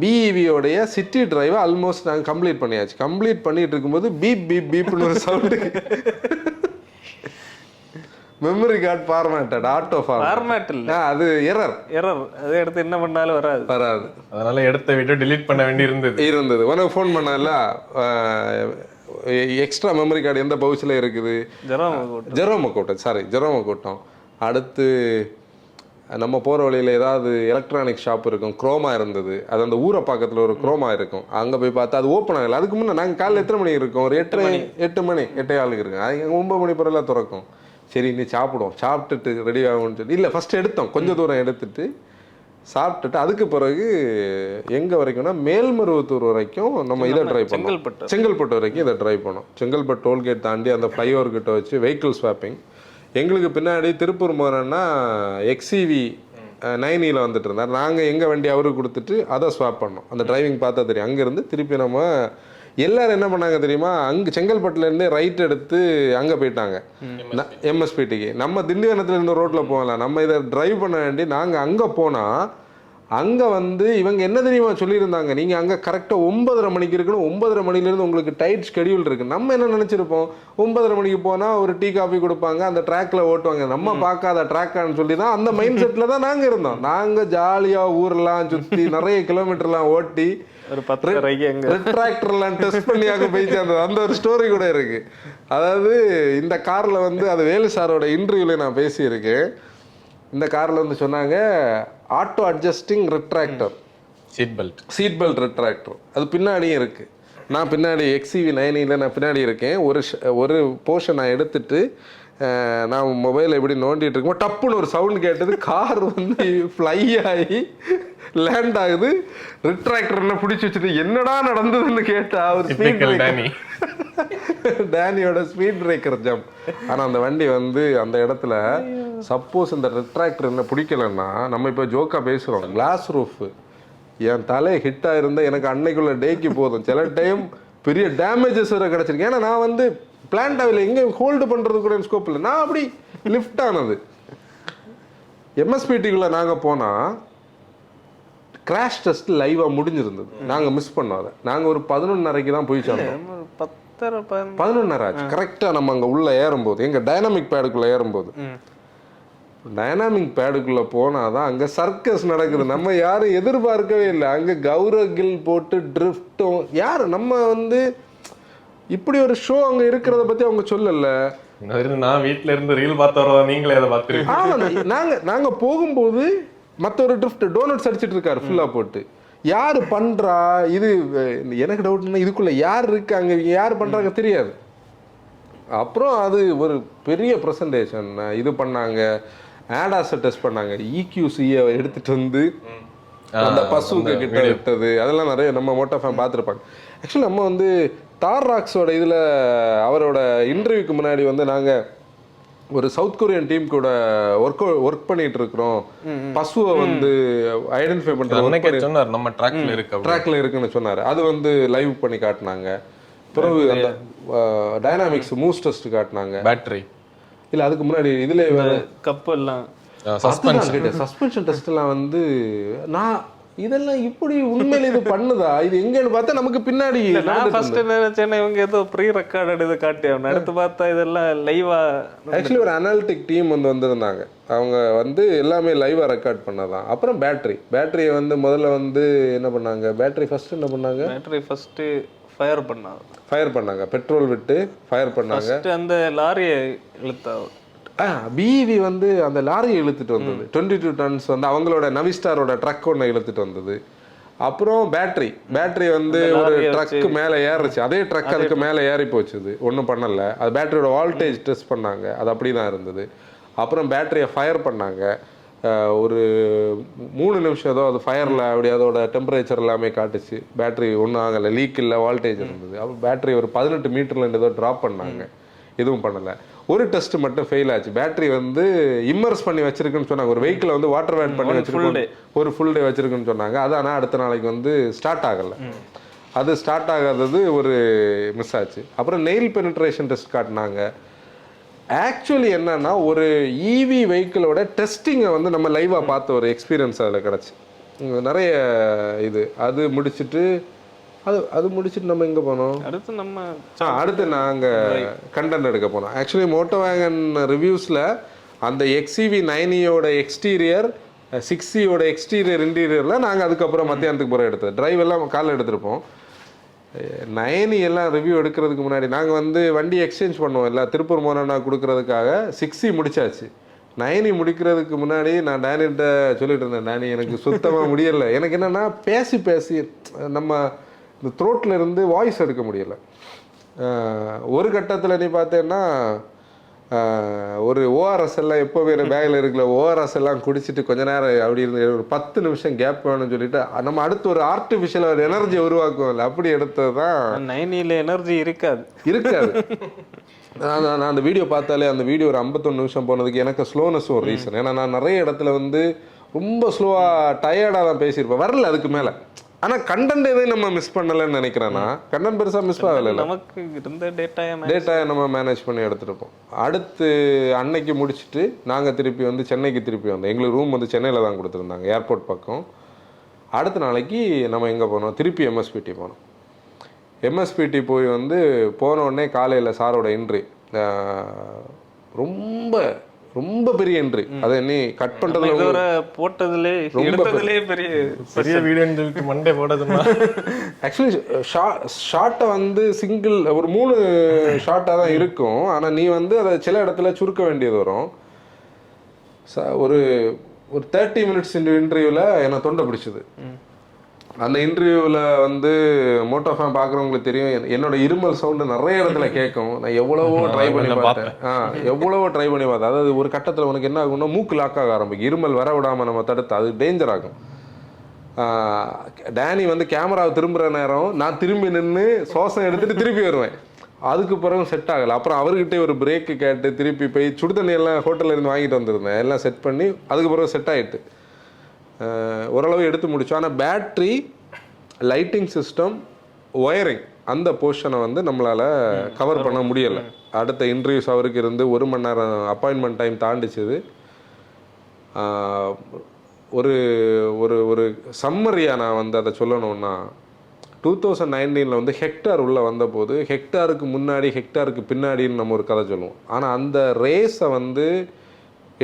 பிஇவியோடைய சிட்டி ட்ரைவை ஆல்மோஸ்ட் நாங்கள் கம்ப்ளீட் பண்ணியாச்சு. கம்ப்ளீட் பண்ணிட்டு இருக்கும்போது பீப்னு ஒரு sound. Memory card formatted, auto format இல்லை, அது எரர்.
அதை எடுத்து என்ன பண்ணாலும் வராது.
அதனால எடுத்த வீடியோ டிலீட் பண்ண வேண்டி இருந்தது. உனக்கு ஃபோன் பண்ணல,
எக்ஸ்ட்ரா மெமரி கார்டு எந்த பவுச்சில் இருக்குது? ஜெரோமோ கூட்டம். அடுத்து நம்ம போகிற வழியில் ஏதாவது எலக்ட்ரானிக் ஷாப் இருக்கும், குரோமா இருந்தது, அது அந்த ஊரை பக்கத்தில் ஒரு குரோமா இருக்கும், அங்கே போய் பார்த்தா அது ஓப்பன் ஆகலை. அதுக்கு முன்னே நாங்கள் காலையில் எத்தனை மணிக்கு இருக்கோம், ஒரு 8 மணி 8:15 இருக்கும், அது 9 மணி பிறலாம் திறக்கும். சரி நீ சாப்பிடுவோம், சாப்பிட்டுட்டு ரெடி ஆகும்னு சொல்லி இல்லை ஃபஸ்ட்டு எடுத்தோம், கொஞ்சம் தூரம் எடுத்துட்டு சாப்பிட்டுட்டு அதுக்கு பிறகு எங்கே வரைக்கும்னா மேல்மருவத்தூர் வரைக்கும் நம்ம இதை ட்ரை பண்ணோம். செங்கல்பட்டு வரைக்கும் இதை ட்ரை பண்ணோம். செங்கல்பட்டு டோல்கேட் தாண்டி அந்த ஃப்ளைஓவர் கிட்ட வச்சு வெஹிக்கிள் ஸ்வாப்பிங். எங்களுக்கு பின்னாடி திருப்பூர் மோரன்னா எக்ஸிவி 9 வந்துட்டு இருந்தார். நாங்கள் எங்கள் வண்டி அவருக்கு கொடுத்துட்டு அதை ஸ்வாப் பண்ணோம். அந்த டிரைவிங் பார்த்தா தெரியும். அங்கேருந்து திருப்பி நம்ம எல்லாரும் என்ன பண்ணாங்க தெரியுமா, அங்கே செங்கல்பட்டுலேருந்து ரைட் எடுத்து அங்கே போயிட்டாங்க எம்எஸ்பிடிக்கு. நம்ம திண்டிவனத்துலேருந்து ரோட்டில் போகலாம், நம்ம இதை டிரைவ் பண்ண வேண்டி நாங்கள் அங்கே போனால் அங்கே இவங்க என்ன தெரியுமா சொல்லியிருந்தாங்க, நீங்கள் அங்கே கரெக்டாக 9:30 மணிக்கு இருக்கணும், 9:30 மணிலேருந்து உங்களுக்கு டைட் ஷெடியூல் இருக்குது. நம்ம என்ன நினச்சிருப்போம், 9:30 மணிக்கு போனால் ஒரு டீ காஃபி கொடுப்பாங்க, அந்த ட்ராக்கில் ஓட்டுவாங்க, நம்ம பார்க்காத ட்ராக்கான்னு சொல்லி தான் அந்த மைண்ட் செட்டில் தான் நாங்கள் இருந்தோம். நாங்கள் ஜாலியாக ஊரெல்லாம் சுற்றி நிறைய கிலோமீட்டர்லாம் ஓட்டி
ஒரு 10
ரிட்ராக்டர்லாம் டெஸ்ட் பண்ணி அங்கே போய் சேர்ந்தது. அந்த ஒரு ஸ்டோரி கூட இருக்கு. அதாவது இந்த காரில் அது வேலு சாரோட இன்டர்வியூவில் நான் பேசியிருக்கேன். இந்த காரில் சொன்னாங்க auto adjusting retractor, seat belt retractor, அது பின்னாடியும் இருக்குது. நான் பின்னாடி எக்ஸிவி 9 நான் பின்னாடி இருக்கேன். ஒரு போர்ஷன் நான் எடுத்துட்டு நான் மொபைல் எப்படி நோண்டிட்டு இருக்கோம், டப்புன்னு ஒரு சவுண்ட் கேட்டது, கார் ஃப்ளை ஆகி லேண்ட் ஆகுது. ரிட்ராக்டர் என்ன பிடிச்சி வச்சுட்டு என்னடா நடந்ததுன்னு கேட்டா அவர் டேனியோட ஸ்பீட் பிரேக்கர் ஜம்ப். ஆனால் அந்த வண்டி அந்த இடத்துல சப்போஸ் இந்த ரிட்ராக்டர் என்ன பிடிக்கலன்னா, நம்ம இப்போ ஜோக்கா பேசுகிறோம், கிளாஸ் ரூஃப் என் தலையை ஹிட் ஆயிருந்தா எனக்கு அன்னைக்குள்ள டேக்கு போதும். சில டைம் பெரிய டேமேஜஸ் வர கிடச்சிருக்கு. ஏன்னா நான் பிளான்ட் ஆகல, எங்கேயும் ஹோல்டு பண்ணுறது கூட ஸ்கோப் இல்லை. நான் அப்படி லிஃப்ட் ஆனது. எம்எஸ்பிடிக்குள்ளே நாங்கள் போனால் கிராஷ் டெஸ்ட் லைவாக முடிஞ்சிருந்தது. நாங்கள் மிஸ் பண்ணோம் அதை. நாங்கள் ஒரு 11:30 தான் போய் சேர்ந்தோம். 11:30 ஆச்சு கரெக்டாக. நம்ம அங்கே உள்ளே ஏறும்போது, எங்கள் டைனாமிக் பேடுக்குள்ளே ஏறும்போது, டைனாமிக் பேடுக்குள்ளே போனால் தான் அங்கே சர்க்கஸ் நடக்குது. நம்ம யாரும் எதிர்பார்க்கவே இல்லை. அங்கே கௌரகில் போட்டு ட்ரிஃப்ட்டும் யார் நம்ம இப்படி ஒரு ஷோ அங்கே இருக்கிறத பற்றி அவங்க சொல்லலை.
நான் வீட்டில் இருந்து ரீல் பார்த்து வரதா நீங்களே அதை பார்த்துருக்கீங்க.
நாங்கள் போகும்போது மற்ற ஒரு ட்ரிஃப்ட் டோனட்ஸ் அடிச்சிட்டு இருக்காரு ஃபுல்லாக போட்டு. யார் பண்ணுறா இது, எனக்கு டவுட்னா இதுக்குள்ளே யார் இருக்காங்க, யார் பண்ணுறாங்க தெரியாது. அப்புறம் அது ஒரு பெரிய ப்ரெசன்டேஷன் இது பண்ணாங்க. ஆடாஸை டெஸ்ட் பண்ணாங்க, EQCயை எடுத்துகிட்டு அந்த பசுக்கு கிட்ட விட்டது, அதெல்லாம் நிறைய நம்ம மோட்டோ ஃபேன் பார்த்துருப்பாங்க. ஆக்சுவலி நம்ம தார் ராக்ஸோட இதில் அவரோட இன்டர்வியூக்கு முன்னாடி நாங்கள் ஒரு சவுத் கொரியன் டீம் கூட ஒர்க் பண்ணிட்டு இருக்கிறோம். பசுவை ஐடென்டிஃபை பண்றது
சொன்னார், நம்ம
ட்ராக்ல இருக்குன்னு சொன்னார். அது லைவ் பண்ணி காட்டினாங்க. பிறகு அந்த டைனாமிக்ஸ் மூவ்ஸ் டெஸ்ட் காட்டினாங்க.
பேட்டரி
இல்ல அதுக்கு முன்னாடி இதுல
கப் எல்லாம்
சஸ்பென்ஷன் டெஸ்ட் எல்லாம் நான் இதெல்லாம் இப்படி உண்மையில இது பண்ணுதா, இது எங்கன்னு பார்த்தா நமக்கு பின்னாடி.
நான் ஃபர்ஸ்ட் நினைச்சேன் இவங்க ஏதோ ப்ரீ ரெக்கார்டட் இது காட்டி அவன் எடுத்து பார்த்தா இதெல்லாம் லைவா.
ஆக்சுவலி ஒரு அனாலிட்டிக் டீம் வந்திருந்தாங்க. அவங்க எல்லாமே லைவா ரெக்கார்ட் பண்ணதான். அப்புறம் பேட்டரியை முதல்ல என்ன பண்ணாங்க, பேட்டரி ஃபர்ஸ்ட் என்ன பண்ணாங்க,
பேட்டரி ஃபர்ஸ்ட் ஃபயர் பண்ணாங்க,
பெட்ரோல் விட்டு ஃபயர் பண்ணாங்க.
அந்த லாரியை இழுத்தா
பிஇவி அந்த லாரியை இழுத்துட்டு வந்தது. 22 டன்ஸ் அவங்களோட நவிஸ்டாரோட ட்ரக் ஒன்று இழுத்துட்டு வந்தது. அப்புறம் பேட்டரி ஒரு ட்ரக்கு மேலே ஏறிச்சு. அதே ட்ரக் அதுக்கு மேலே ஏறி போச்சுது, ஒன்றும் பண்ணலை. அது பேட்டரியோட வால்டேஜ் டெஸ்ட் பண்ணாங்க, அது அப்படி தான் இருந்தது. அப்புறம் பேட்டரியை ஃபயர் பண்ணாங்க. ஒரு 3 நிமிஷம் ஏதோ அது ஃபயரில் அப்படி அதோட டெம்பரேச்சர் எல்லாமே காட்டுச்சு. பேட்டரி ஒன்றும் ஆகலை, லீக் இல்லை, வால்டேஜ் இருந்தது. அப்புறம் பேட்டரி ஒரு 18 மீட்டர்லேருந்து ஏதோ ட்ராப் பண்ணாங்க, எதுவும் பண்ணலை. ஒரு டெஸ்ட் மட்டும் ஃபெயில் ஆச்சு. பேட்டரி இம்மர்ஸ் பண்ணி வச்சிருக்குன்னு சொன்னாங்க. ஒரு வெஹிக்கிள் வாட்டர் வேட் பண்ணி வச்சிருக்கோம், ஒரு ஃபுல் டே வச்சிருக்குன்னு சொன்னாங்க. அது ஆனால் அடுத்த நாளைக்கு ஸ்டார்ட் ஆகலை. அது ஸ்டார்ட் ஆகாதது ஒரு மிஸ் ஆச்சு. அப்புறம் நெயில் பெனிட்ரேஷன் டெஸ்ட் காட்டினாங்க. ஆக்சுவலி என்னன்னா ஒரு இவி வெஹிக்கிளோட டெஸ்டிங்கை நம்ம லைவாக பார்த்த ஒரு எக்ஸ்பீரியன்ஸ் அதில் கிடச்சி நிறைய இது. அது முடிச்சுட்டு நம்ம எங்கே போனோம், அடுத்து நாங்கள் கண்டென்ட் எடுக்க போனோம். ஆக்சுவலி மோட்டோ வேகன் ரிவ்யூஸில் அந்த எக்ஸிவி 9யோட எக்ஸ்டீரியர், 6யோட எக்ஸ்டீரியர் இன்டீரியரில் நாங்கள் அதுக்கப்புறம் மத்தியானத்துக்கு போகிற எடுத்தது. டிரைவ் எல்லாம் காலைல எடுத்திருப்போம். 9 எல்லாம் ரிவ்யூ எடுக்கிறதுக்கு முன்னாடி நாங்கள் வண்டி எக்ஸ்சேஞ்ச் பண்ணுவோம். எல்லாம் திருப்பூர் மோனா கொடுக்கறதுக்காக 6 முடிச்சாச்சு. நயனி முடிக்கிறதுக்கு முன்னாடி நான் டேனிகிட்ட சொல்லிட்டு இருந்தேன், டேனி எனக்கு சுத்தமாக முடியலை. எனக்கு என்னென்னா பேசி பேசி நம்ம இந்த த்ரோட்டில் இருந்து வாய்ஸ் எடுக்க முடியலை. ஒரு கட்டத்தில் நீ பார்த்தேன்னா ஒரு ஓஆர்எஸ் எல்லாம் எப்போவே பேக்கில் இருக்குல்ல, ஓஆர்எஸ் எல்லாம் குடிச்சிட்டு கொஞ்ச நேரம் அப்படி இருந்து ஒரு 10 நிமிஷம் கேப் வேணும்னு சொல்லிட்டு நம்ம அடுத்து ஒரு ஆர்டிஃபிஷியல் ஒரு எனர்ஜி உருவாக்குவோம்ல, அப்படி எடுத்தது தான்.
90ல எனர்ஜி இருக்காது.
நான் அந்த வீடியோ பார்த்தாலே அந்த வீடியோ ஒரு 51 நிமிஷம் போனதுக்கு எனக்கு ஸ்லோனஸ் ஒரு ரீசன். ஏன்னா நான் நிறைய இடத்துல வந்து ரொம்ப ஸ்லோவாக டயர்டாக தான் பேசியிருப்பேன், வரல அதுக்கு மேலே. ஆனால் கண்டென்ட் எதையும் நம்ம மிஸ் பண்ணலைன்னு நினைக்கிறேன்னா, கண்டென்ட் பெருசாக மிஸ் ஆகலை,
நமக்கு இருந்த
டேட்டாயை நம்ம மேனேஜ் பண்ணி எடுத்துருப்போம். அடுத்து அன்னைக்கு முடிச்சுட்டு நாங்கள் திருப்பி வந்து சென்னைக்கு திருப்பி வந்தோம். எங்களுக்கு ரூம் வந்து சென்னையில் தான் கொடுத்துருந்தாங்க, ஏர்போர்ட் பக்கம். அடுத்த நாளைக்கு நம்ம எங்கே போனோம், திருப்பி எம்எஸ்பிடி போனோம். எம்எஸ்பிடி போய் வந்து போன உடனே காலையில் சாரோட என்ட்ரி ரொம்ப ரொம்ப பெரிய என்ட்ரி. அதை நீ கட் பண்றதுல
போட்டதுலே எடுத்ததுலே பெரிய
வீடியோன்னு சொல்லிட்டு மண்டே போடுறதுன்னா
ஆக்சுவலி ஷார்ட்டை வந்து சிங்கிள் ஒரு 3 ஷார்ட்டாக தான் இருக்கும். ஆனால் நீ வந்து அதை சில இடத்துல சுருக்க வேண்டியது வரும். ஒரு 30 மினிட்ஸ் இன்டர்வியூவில் என்னை தொண்டை பிடிச்சது. அந்த இன்டர்வியூவில் வந்து மோட்டோஃபேன் பார்க்குறவங்களுக்கு தெரியும், என்னோட இருமல் சவுண்டு நிறைய இடத்துல கேட்கும். நான் எவ்வளவோ ட்ரை பண்ணி பார்த்தேன். அதாவது ஒரு கட்டத்தில் உனக்கு என்ன ஆகும்னா மூக்கு லாக் ஆக ஆரம்பிக்கும். இருமல் வர விடாமல் நம்ம தடுத்து அது டேஞ்சர் ஆகும். டேனி வந்து கேமராவை திரும்புகிற நேரம் நான் திரும்பி நின்று சுவாசம் எடுத்துகிட்டு திருப்பி வருவேன். அதுக்கு பிறகு செட் ஆகலை. அப்புறம் அவர்கிட்ட ஒரு பிரேக்கு கேட்டு திருப்பி போய் சுடு தண்ணி எல்லாம் ஹோட்டலில் இருந்து வாங்கிட்டு வந்திருந்தேன். எல்லாம் செட் பண்ணி அதுக்கு பிறகு செட் ஆகிட்டு ஓரளவு எடுத்து முடித்தோம். ஆனால் பேட்ரி, லைட்டிங் சிஸ்டம், ஒயரிங் அந்த போர்ஷனை வந்து நம்மளால் கவர் பண்ண முடியலை. அடுத்த இன்டர்வியூஸ் அவருக்கு இருந்து 1 மணி நேரம் அப்பாயின்மெண்ட் டைம் தாண்டிச்சுது. ஒரு ஒரு ஒரு சம்மரியாக நான் வந்து அதை சொல்லணுன்னா, 2019 வந்து ஹெக்டார் உள்ளே வந்தபோது ஹெக்டாருக்கு முன்னாடி ஹெக்டாருக்கு பின்னாடின்னு நம்ம ஒரு கதை சொல்லுவோம். ஆனால் அந்த ரேஸை வந்து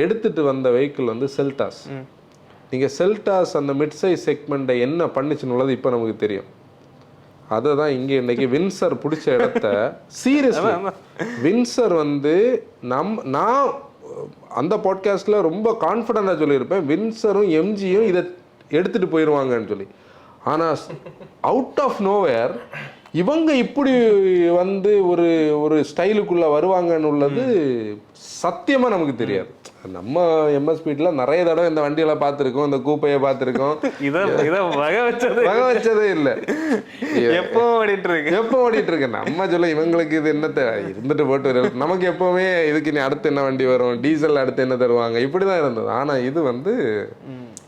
எடுத்துகிட்டு வந்த வெஹிக்கிள் வந்து செல்டாஸ். நீங்கள் செல்டாஸ் அந்த மிட் சைஸ் செக்மெண்ட்டை என்ன பண்ணிச்சுன்னுள்ளது இப்போ நமக்கு தெரியும். அதை தான் இங்கே இன்றைக்கி வின்சர் பிடிச்ச இடத்த சீரியஸ்லி வின்சர் வந்து நான் அந்த பாட்காஸ்ட்டில் ரொம்ப கான்ஃபிடென்ட்டாக சொல்லியிருப்பேன், வின்சரும் எம்ஜியும் இதை எடுத்துகிட்டு போயிடுவாங்கன்னு சொல்லி. ஆனால் அவுட் ஆஃப் நோவேர் இவங்க இப்படி வந்து ஒரு ஒரு ஸ்டைலுக்குள்ளே வருவாங்கன்னு உள்ளது சத்தியமாக நமக்கு தெரியாது. நம்ம எம்எஸ்பிடியில் நிறைய தடவை இந்த வண்டியெல்லாம் பார்த்துருக்கோம், இந்த கூப்பையை பார்த்துருக்கோம்.
வகை வச்சதே
இல்லை.
எப்போ
ஓடிட்டு இருக்கு நம்ம சொல்ல இவங்களுக்கு இது என்னத்தை இருந்துட்டு போட்டு நமக்கு எப்போவுமே இதுக்கு நீ அடுத்து என்ன வண்டி வரும், டீசல் அடுத்து என்ன தருவாங்க, இப்படி தான் இருந்தது. ஆனால் இது வந்து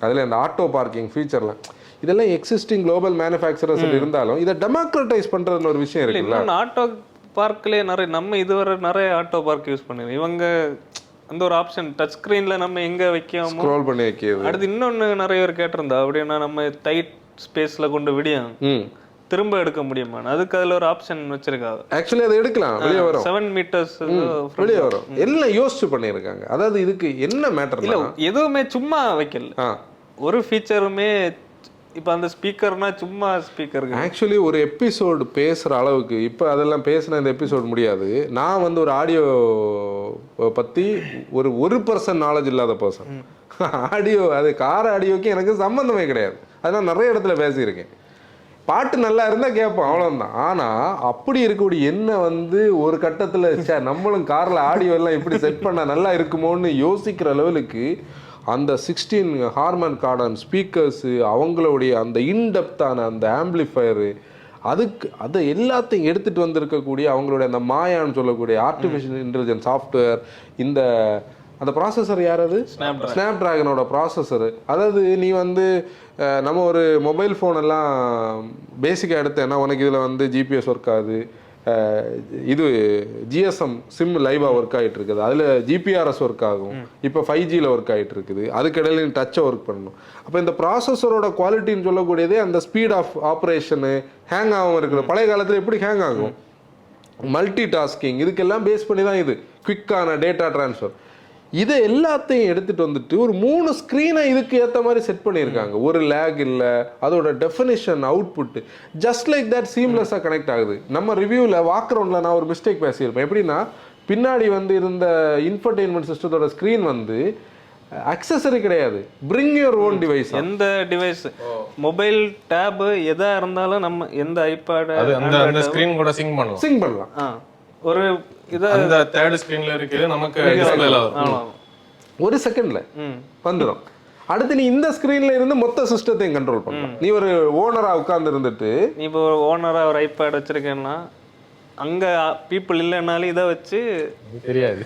அதில் இந்த ஆட்டோ பார்க்கிங் ஃபீச்சர்லாம் இதெல்லாம் எக்ஸிஸ்டிங் குளோபல் மேனுஃபேக்சரர்ஸ் இருந்தாலும் இதை டெமோக்ரட்டைஸ் பண்ணுறதுன்னு ஒரு விஷயம் இருக்குல்ல.
ஆட்டோ பார்க்லேயே நம்ம இதுவரை நிறைய ஆட்டோ பார்க் யூஸ் பண்ணிடுவோம். இவங்க அந்த ஒரு ஆப்ஷன் டச் ஸ்க்ரீனில் நம்ம எங்கே வைக்காம
ஸ்க்ரோல் பண்ணி வைக்கிறது.
அடுத்து இன்னொன்று நிறைய பேர் கேட்டிருந்தா, அப்படின்னா நம்ம டைட் ஸ்பேஸில் கொண்டு விடியும் திரும்ப எடுக்க முடியுமா, அதுக்கு அதில் ஒரு ஆப்ஷன் வச்சிருக்காங்க.
ஆக்சுவலி அதை எடுக்கலாம், வெளியே வரும்
7 மீட்டர்ஸ்
வெளியே வரும். எல்லாம் யோசிச்சு பண்ணியிருக்காங்க. அதாவது இதுக்கு என்ன மேட்டர்
இல்லை, எதுவுமே சும்மா வைக்கல, ஒரு ஃபீச்சருமே. இப்போ அந்த ஸ்பீக்கர்னா சும்மா ஸ்பீக்கர்.
ஆக்சுவலி ஒரு எபிசோடு பேசுகிற அளவுக்கு இப்போ அதெல்லாம் பேசின இந்த எபிசோடு முடியாது. நான் வந்து ஒரு ஆடியோ பற்றி ஒரு 1% நாலேஜ் இல்லாத பர்சன். ஆடியோ அது கார் ஆடியோக்கு எனக்கு சம்மந்தமே கிடையாது. அதெல்லாம் நிறைய இடத்துல பேசியிருக்கேன். பாட்டு நல்லா இருந்தால் கேட்போம், அவ்வளோதான். ஆனால் அப்படி இருக்கக்கூடிய என்ன வந்து ஒரு கட்டத்தில் நம்மளும் காரில் ஆடியோ எல்லாம் இப்படி செட் பண்ணால் நல்லா இருக்குமோன்னு யோசிக்கிற லெவலுக்கு அந்த 16 ஹார்மன் கார்டன் ஸ்பீக்கர்ஸு, அவங்களுடைய அந்த இன்டெப்த்தான அந்த ஆம்பிளிஃபயரு, அதுக்கு அதை எல்லாத்தையும் எடுத்துகிட்டு வந்திருக்கக்கூடிய அவங்களுடைய அந்த மாயான்னு சொல்லக்கூடிய ஆர்டிஃபிஷியல் இன்டெலிஜென்ஸ் சாஃப்ட்வேர், இந்த அந்த ப்ராசஸர் யார், அது ஸ்னாப் ட்ராகனோட ப்ராசஸரு. அதாவது நீ வந்து நம்ம ஒரு மொபைல் ஃபோன் எல்லாம் பேசிக்காக எடுத்தேன்னா உனக்கு இதில் வந்து ஜிபிஎஸ் ஒர்க் ஆகுது, இது ஜிஎஸ்எம் சிம் லைவாக ஒர்க் ஆகிட்டு இருக்குது, அதில் ஜிபிஆர்எஸ் ஒர்க் ஆகும், இப்போ 5Gயில் ஒர்க் ஆகிட்டு இருக்குது, அதுக்கிடையில டச்சை ஒர்க் பண்ணணும். அப்போ இந்த ப்ராசஸரோட குவாலிட்டின்னு சொல்லக்கூடியதே அந்த ஸ்பீட் ஆஃப் ஆப்ரேஷனு, ஹேங் ஆகாமல் இருக்குது. பழைய காலத்தில் எப்படி ஹேங் ஆகும், மல்டி டாஸ்கிங், இதுக்கெல்லாம் பேஸ் பண்ணி தான் இது குவிக்கான டேட்டா ட்ரான்ஸ்ஃபர். இதை எல்லாத்தையும் எடுத்துகிட்டு வந்துட்டு ஒரு 3 ஸ்க்ரீனை இதுக்கு ஏற்ற மாதிரி செட் பண்ணியிருக்காங்க. ஒரு லேக் இல்லை, அதோட definition, output just like that சீம்லெஸ்ஸாக கனெக்ட் ஆகுது. நம்ம ரிவ்யூவில் வாக்ரவுண்டில் நான் ஒரு மிஸ்டேக் பேசியிருப்பேன். எப்படின்னா பின்னாடி வந்து இருந்த இன்ஃபர்டெயின்மெண்ட் சிஸ்டத்தோட ஸ்க்ரீன் வந்து அக்சஸரி கிடையாது, பிரிங் யுவர் ஓன் டிவைஸ்.
எந்த டிவைஸ், மொபைல், டேப் எதா இருந்தாலும் நம்ம எந்த ஐபேட்
அந்த ஸ்கிரீன் கூட சிங்க் பண்ணலாம்.
ஒரு இத
அந்த தேர்ட் ஸ்கிரீன்ல இருக்குது நமக்கு டிஸ்ப்ளேல வரும்.
ஒரு செகண்ட்ல வந்துடும். அடுத்து நீ இந்த ஸ்கிரீன்ல இருந்து மொத்த சிஸ்டத்தையும் கண்ட்ரோல் பண்ணலாம். நீ ஒரு ஓனரா உட்கார்ந்து இருந்துட்டு,
நீ இப்போ ஒரு ஓனரா ஒரு ஐபேட் வச்சிருக்கேன்னா அங்க பீப்புள் இல்லைன்னாலும் இதை வச்சு
தெரியாது,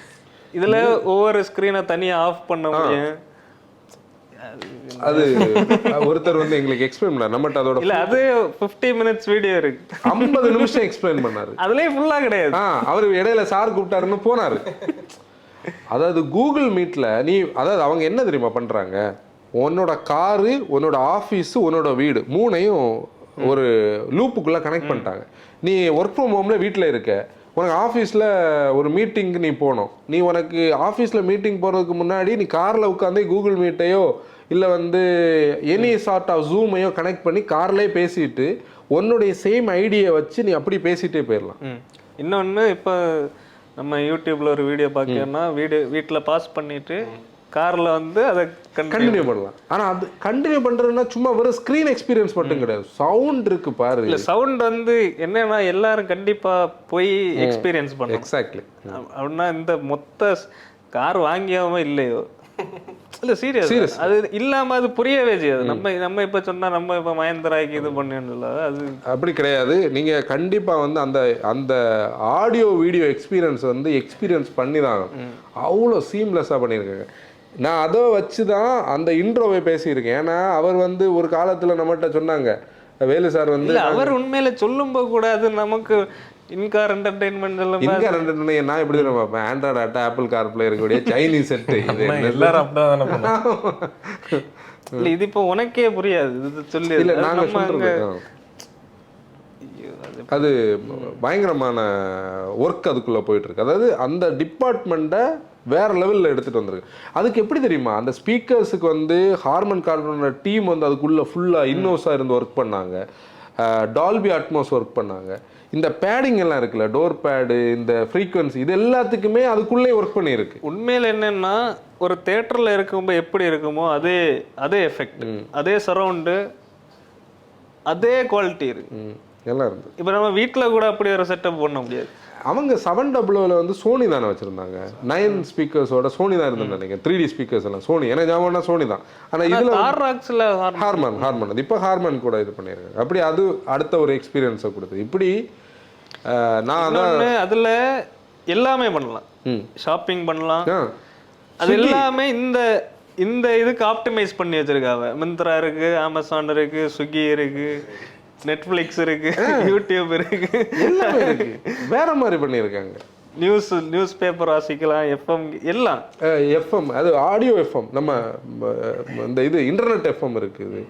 இதுல ஒவ்வொரு ஸ்கிரீனை தனியா ஆஃப் பண்ண முடியும்.
அது ஒருத்தர் வந்து எங்களுக்கு எக்ஸ்பிளைன் பண்ணார். நம்மகிட்ட அதோட
இல்ல அது 50 minutes வீடியோ இருக்கு,
50 நிமிஷம் எக்ஸ்பிளைன் பண்ணாரு.
அதுலயே ஃபுல்லா கிடையாது.
அவரு இடையில சார் கூப்பிட்டாருன்னு போனாரு. அதாவது கூகுள் மீட்ல நீ, அதாவது அவங்க என்ன தெரியுமா பண்றாங்க, உன்னோட காரு, உன்னோட ஆஃபீஸ், உன்னோட வீடு மூணையும் ஒரு லூப்புக்குள்ள கனெக்ட் பண்ணிட்டாங்க. நீ ஒர்க் ஃப்ரம் ஹோம்ல வீட்டில் இருக்க, உனக்கு ஆஃபீஸில் ஒரு மீட்டிங்க்கு நீ போகணும். நீ உனக்கு ஆஃபீஸில் மீட்டிங் போகிறதுக்கு முன்னாடி நீ காரில் உட்காந்து கூகுள் மீட்டையோ இல்லை வந்து எனி சார்ட் ஆஃப் ஜூமையோ கனெக்ட் பண்ணி கார்லேயே பேசிட்டு உன்னுடைய சேம் ஐடியை வச்சு நீ அப்படி பேசிகிட்டே போயிடலாம்.
இன்னொன்று இப்போ நம்ம யூடியூப்ல ஒரு வீடியோ பார்க்கணும்னா வீட்டில் பாஸ் பண்ணிட்டு காரில் வந்து அதை
கண்டினியூ பண்ணலாம். ஆனால் அது கண்டினியூ பண்ணுறதுன்னா சும்மா வெறும் ஸ்க்ரீன் எக்ஸ்பீரியன்ஸ் மட்டும் கிடையாது, சவுண்ட் இருக்கு பாரு.
இல்லை சவுண்ட் வந்து என்னன்னா எல்லாரும் கண்டிப்பாக போய் எக்ஸ்பீரியன்ஸ் பண்ணணும்.
எக்ஸாக்ட்லி.
அப்படின்னா இந்த மொத்த கார் வாங்கியாம இல்லையோ, இல்லை சீரியஸ் அது இல்லாமல் அது புரியவே செய்யாது. நம்ம இப்போ சொன்னால் நம்ம இப்போ மகேந்திராய்க்கு இது பண்ணல, அது
அப்படி கிடையாது. நீங்கள் கண்டிப்பாக வந்து அந்த ஆடியோ வீடியோ எக்ஸ்பீரியன்ஸ் வந்து எக்ஸ்பீரியன்ஸ் பண்ணி தான் அவ்வளோ சீம்லெஸ்ஸாக பண்ணியிருக்காங்க. நான் அதை வச்சு தான் அந்த இன்ட்ரோவை பேசியிருக்கேன். ஏன்னா அவர் வந்து ஒரு காலத்தில் நம்மகிட்ட சொன்னாங்க, வேலு சார் வந்து
அவர் உண்மையில சொல்லும்போது கூட அது நமக்கு இன்கார் என்டர்டெயின்மெண்ட் எல்லாம்
நான் எப்படி தான் பார்ப்பேன், ஆண்ட்ராய்டு ஆட்டா, ஆப்பிள் கார்ப்ளே இருக்கக்கூடிய சைனீஸ் செட்டு
எல்லாரும் அப்படிதான்.
இல்லை இது இப்போ உனக்கே புரியாது, இது சொல்லி
இல்லை நாங்கள் சொல்றது அது பயங்கரமான ஒர்க் அதுக்குள்ளே போயிட்டுருக்கு. அதாவது அந்த டிபார்ட்மெண்ட்டை வேற லெவலில் எடுத்துகிட்டு வந்திருக்கு. அதுக்கு எப்படி தெரியுமா, அந்த ஸ்பீக்கர்ஸுக்கு வந்து ஹார்மன் கார்பனோட டீம் வந்து அதுக்குள்ளே ஃபுல்லாக இன்னோஸாக இருந்து ஒர்க் பண்ணாங்க, டால்பி அட்மாஸ் ஒர்க் பண்ணாங்க. இந்த பேடிங் எல்லாம் இருக்குல்ல, டோர் பேடு, இந்த ஃப்ரீக்வன்சி, இது எல்லாத்துக்குமே அதுக்குள்ளே ஒர்க் பண்ணியிருக்கு.
உண்மையில் என்னென்னா ஒரு தேட்டரில் இருக்கும்போது எப்படி இருக்குமோ அதே எஃபெக்ட், அதே சரவுண்டு, அதே குவாலிட்டி இருக்கு
எல்லாம் இருந்து.
இப்போ நம்ம வீட்டில் கூட அப்படி ஒரு செட்டப் பண்ண முடியாது.
அவங்க 700 வந்து சோனி தானே வச்சிருந்தாங்க, 9 ஸ்பீக்கர்ஸோட சோனி தான் இருந்தேன்னு நினைக்கிறேன். 3D ஸ்பீக்கர்ஸ் எல்லாம் சோனி, எனக்கு ஞாபகம்னா சோனி தான். ஆனால் இதில் ஹார்மன் இப்போ ஹார்மன் கூட இது பண்ணியிருக்காங்க. அப்படி அது அடுத்த ஒரு எக்ஸ்பீரியன்ஸை கொடுத்து இப்படி நான்
அதில் எல்லாமே பண்ணலாம், ஷாப்பிங் பண்ணலாம், அது எல்லாமே இந்த இதுக்கு ஆப்டிமைஸ் பண்ணி வச்சிருக்காங்க. மிந்த்ரா இருக்கு, அமேசான் இருக்கு, ஸ்விக்கி இருக்கு, நெட்ஃப்ளிக்ஸ் இருக்கு, யூடியூப் இருக்கு,
எல்லாமே இருக்கு. வேற மாதிரி பண்ணியிருக்காங்க.
நியூஸ் பேப்பர் வாசிக்கலாம், எஃப்எம் எல்லாம்.
எஃப்எம் அது ஆடியோ எஃப்எம், நம்ம இந்த இது இன்டர்நெட் எஃப்எம் இருக்குது.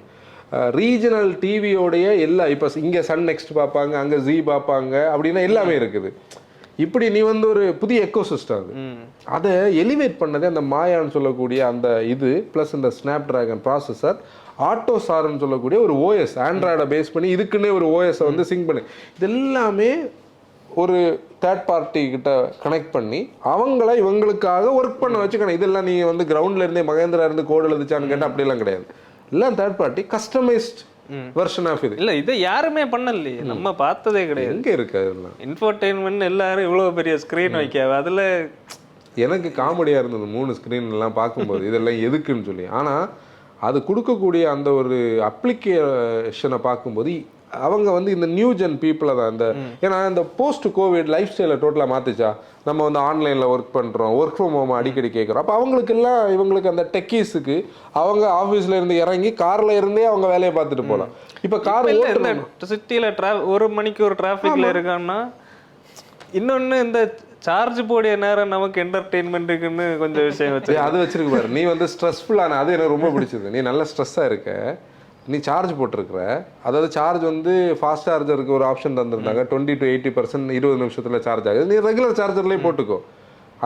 ரீஜனல் டிவியோடைய எல்லா, இப்போ இங்கே சன் நெக்ஸ்ட் பார்ப்பாங்க, அங்கே ஜீ பார்ப்பாங்க, அப்படின்னா எல்லாமே இருக்குது. இப்படி நீ வந்து ஒரு புதிய எக்கோசிஸ்டம் அது. அதை எலிவேட் பண்ணதே அந்த மாயான்னு சொல்லக்கூடிய அந்த இது ப்ளஸ் இந்த ஸ்னாப் டிராகன் ப்ராசஸர், ஆட்டோ சார்ன்னு சொல்லக்கூடிய ஒரு ஓஎஸ், ஆண்ட்ராய்டை பேஸ் பண்ணி இதுக்குன்னே ஒரு ஓஎஸை வந்து சிங்க் பண்ணி, இது எல்லாமே ஒரு தேர்ட் பார்ட்டி கிட்ட கனெக்ட் பண்ணி அவங்கள இவங்களுக்காக ஒர்க் பண்ண வச்சுக்கணும். இதெல்லாம் நீ வந்து கிரவுண்ட்ல இருந்தே மகேந்திரா இருந்து கோடு எழுதிச்சான்னு கேட்டால் அப்படிலாம் கிடையாது. எல்லாம் third party customised version of இது.
இல்லை இதை யாருமே பண்ணலையே, நம்ம பார்த்ததே கிடையாது.
எங்கே இருக்கு அதெல்லாம்
இன்ஃபர்டெயின்மெண்ட் எல்லாரும் இவ்வளோ பெரிய ஸ்க்ரீன் வைக்காது. அதில்
எனக்கு காமெடியாக இருந்தது 3 ஸ்க்ரீன் எல்லாம் பார்க்கும்போது இதெல்லாம் எதுக்குன்னு சொல்லி. ஆனால் அது கொடுக்கக்கூடிய அந்த ஒரு அப்ளிகேஷனை பார்க்கும்போது அவங்க வந்து இந்த நியூ ஜென் பீப்புளை தான் இந்த, ஏன்னா இந்த போஸ்ட் கோவிட் லைஃப் ஸ்டைலை டோட்டலாக மாற்றிச்சா. நம்ம வந்து ஆன்லைனில் ஒர்க் பண்ணுறோம், ஒர்க் ஃப்ரம் ஹோம் அடிக்கடி கேட்குறோம். அப்போ அவங்களுக்கெல்லாம் இவங்களுக்கு அந்த டெக்கீஸுக்கு அவங்க ஆஃபீஸில் இருந்து இறங்கி காரில் இருந்தே அவங்க வேலையை பார்த்துட்டு போகலாம். இப்போ கார்
சிட்டியில் ஒரு மணிக்கு ஒரு டிராஃபிக்கில் இருக்கான்னா, இன்னொன்று இந்த சார்ஜ் போடிய நேரம் நமக்கு என்டர்டெயின்மெண்ட்டுக்குன்னு கொஞ்சம் விஷயம் வச்சு
அது வச்சிருக்கு பாரு. நீ வந்து ஸ்ட்ரெஸ்ஃபுல்லான, அது எனக்கு ரொம்ப பிடிச்சது. நீ நல்ல ஸ்ட்ரெஸ்ஸாக இருக்க, நீ சார்ஜ் போட்டிருக்கிற, அதாவது சார்ஜ் வந்து ஃபாஸ்ட் சார்ஜருக்கு ஒரு ஆப்ஷன் தந்துருந்தாங்க, 20 to 80% 20 நிமிஷத்தில் சார்ஜ் ஆகுது. நீ ரெகுலர் சார்ஜர்லேயே போட்டுக்கோ.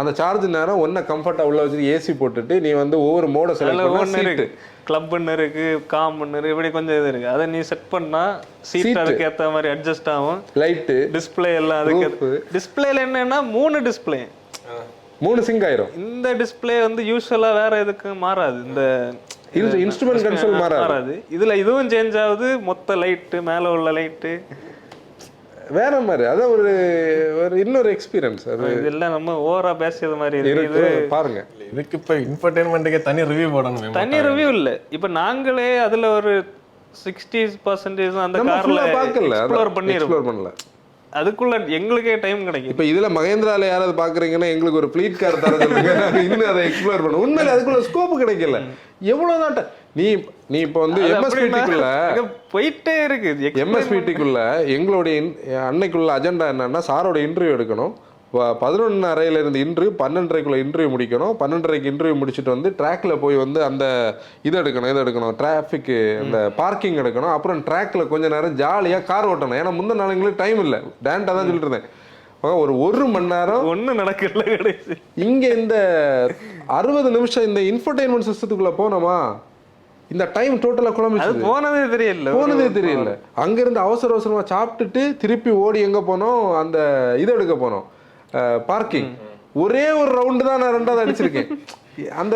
அந்த சார்ஜ் நேரம் ஒன்றை கம்ஃபர்ட்டாக உள்ள வச்சுட்டு ஏசி போட்டுட்டு நீ வந்து ஒவ்வொரு மோட
செலக்ட், கிளப்னு இருக்கு, காம்னு இருக்கு, இப்படி கொஞ்சம் இது இருக்கு. அதை நீ செட் பண்ணா சீட் அதுக்கு ஏற்ற மாதிரி அட்ஜஸ்ட் ஆகும்.
லைட்டு,
டிஸ்பிளே எல்லாம் அதுக்கு. டிஸ்பிளேல என்னன்னா 3 டிஸ்பிளே,
3 சிங்க் ஆயிரும்.
இந்த டிஸ்பிளே வந்து யூஸ்வலா வேற எதுக்கு மாறாது, இந்த
இன்ஸ்ட்ருமெண்ட் கன்சோல் மாறாது.
இதுல இதுவும் சேஞ்ச் ஆகுது, மொத்த லைட்டு மேல உள்ள லைட்டு
வேற மாதிரி. அதான் ஒரு இன்னொரு எக்ஸ்பீரியன்ஸ். அது
இதெல்லாம் நம்ம ஓவரா பேசியது மாதிரி இருக்கு.
பாருங்க,
இதுக்கு இப்ப இன்ஃபர்டெயின்மெண்ட்டுக்கே தனி ரிவ்யூ போடணும்.
தனி ரிவ்யூ இல்ல, இப்ப நாங்களே அதுல ஒரு 60% அந்த கார்ல எக்ஸ்ப்ளோர்
பண்ணல.
அதுக்குள்ள எங்களுக்கே டைம் கிடைக்கும்.
இப்ப இதுல மகேந்திரால யாராவது பாக்குறீங்கன்னா எங்களுக்கு ஒரு ஃப்ளீட் கார் தர சொல்லுங்க, இன்னும் அதை எக்ஸ்ப்ளோர் பண்ண. உண்மையில அதுக்குள்ள ஸ்கோப் கிடைக்கல. எவ்வளவுதான் நீ இப்ப வந்து எம்எஸ்பிடிக்குள்ள
போயிட்டே இருக்கு.
எம்எஸ்பிடிக்குள்ள எங்களுடைய அன்னைக்குள்ள அஜெண்டா என்னன்னா, சாரோட இன்டர்வியூ எடுக்கணும், 11:30 இருந்து இன்டர்வியூ, 12:30 இன்டர்வியூ முடிக்கணும், 12:30 இன்டர்வியூ முடிச்சுட்டு வந்து ட்ராக்ல போய் வந்து அந்த இது எடுக்கணும், டிராஃபிக் அந்த பார்க்கிங் எடுக்கணும், அப்புறம் ட்ராக்ல கொஞ்ச நேரம் ஜாலியா கார் ஓட்டணும். ஏன்னா முந்தின நாளுங்களுக்கு டைம் இல்லை. டேண்டா தான் சொல்லிட்டு இருந்தேன். ஒரு மணி நேரம்
ஒன்றும் நடக்கல கிடையாது.
இங்க இந்த 60 நிமிஷம் இந்த இன்ஃபர்டெயின்மெண்ட் சிஸ்டத்துக்குள்ள போனோமா, இந்த டைம் டோட்டலா குழம்பு
போனதே தெரியல.
அங்க இருந்து அவசரமா சாப்பிட்டுட்டு திருப்பி ஓடி எங்க போனோம், அந்த இது எடுக்க போனோம், பார்க்கிங். ஒரே ஒரு ரவுண்டு தான் நான் 2வது அடிச்சிருக்கேன். அந்த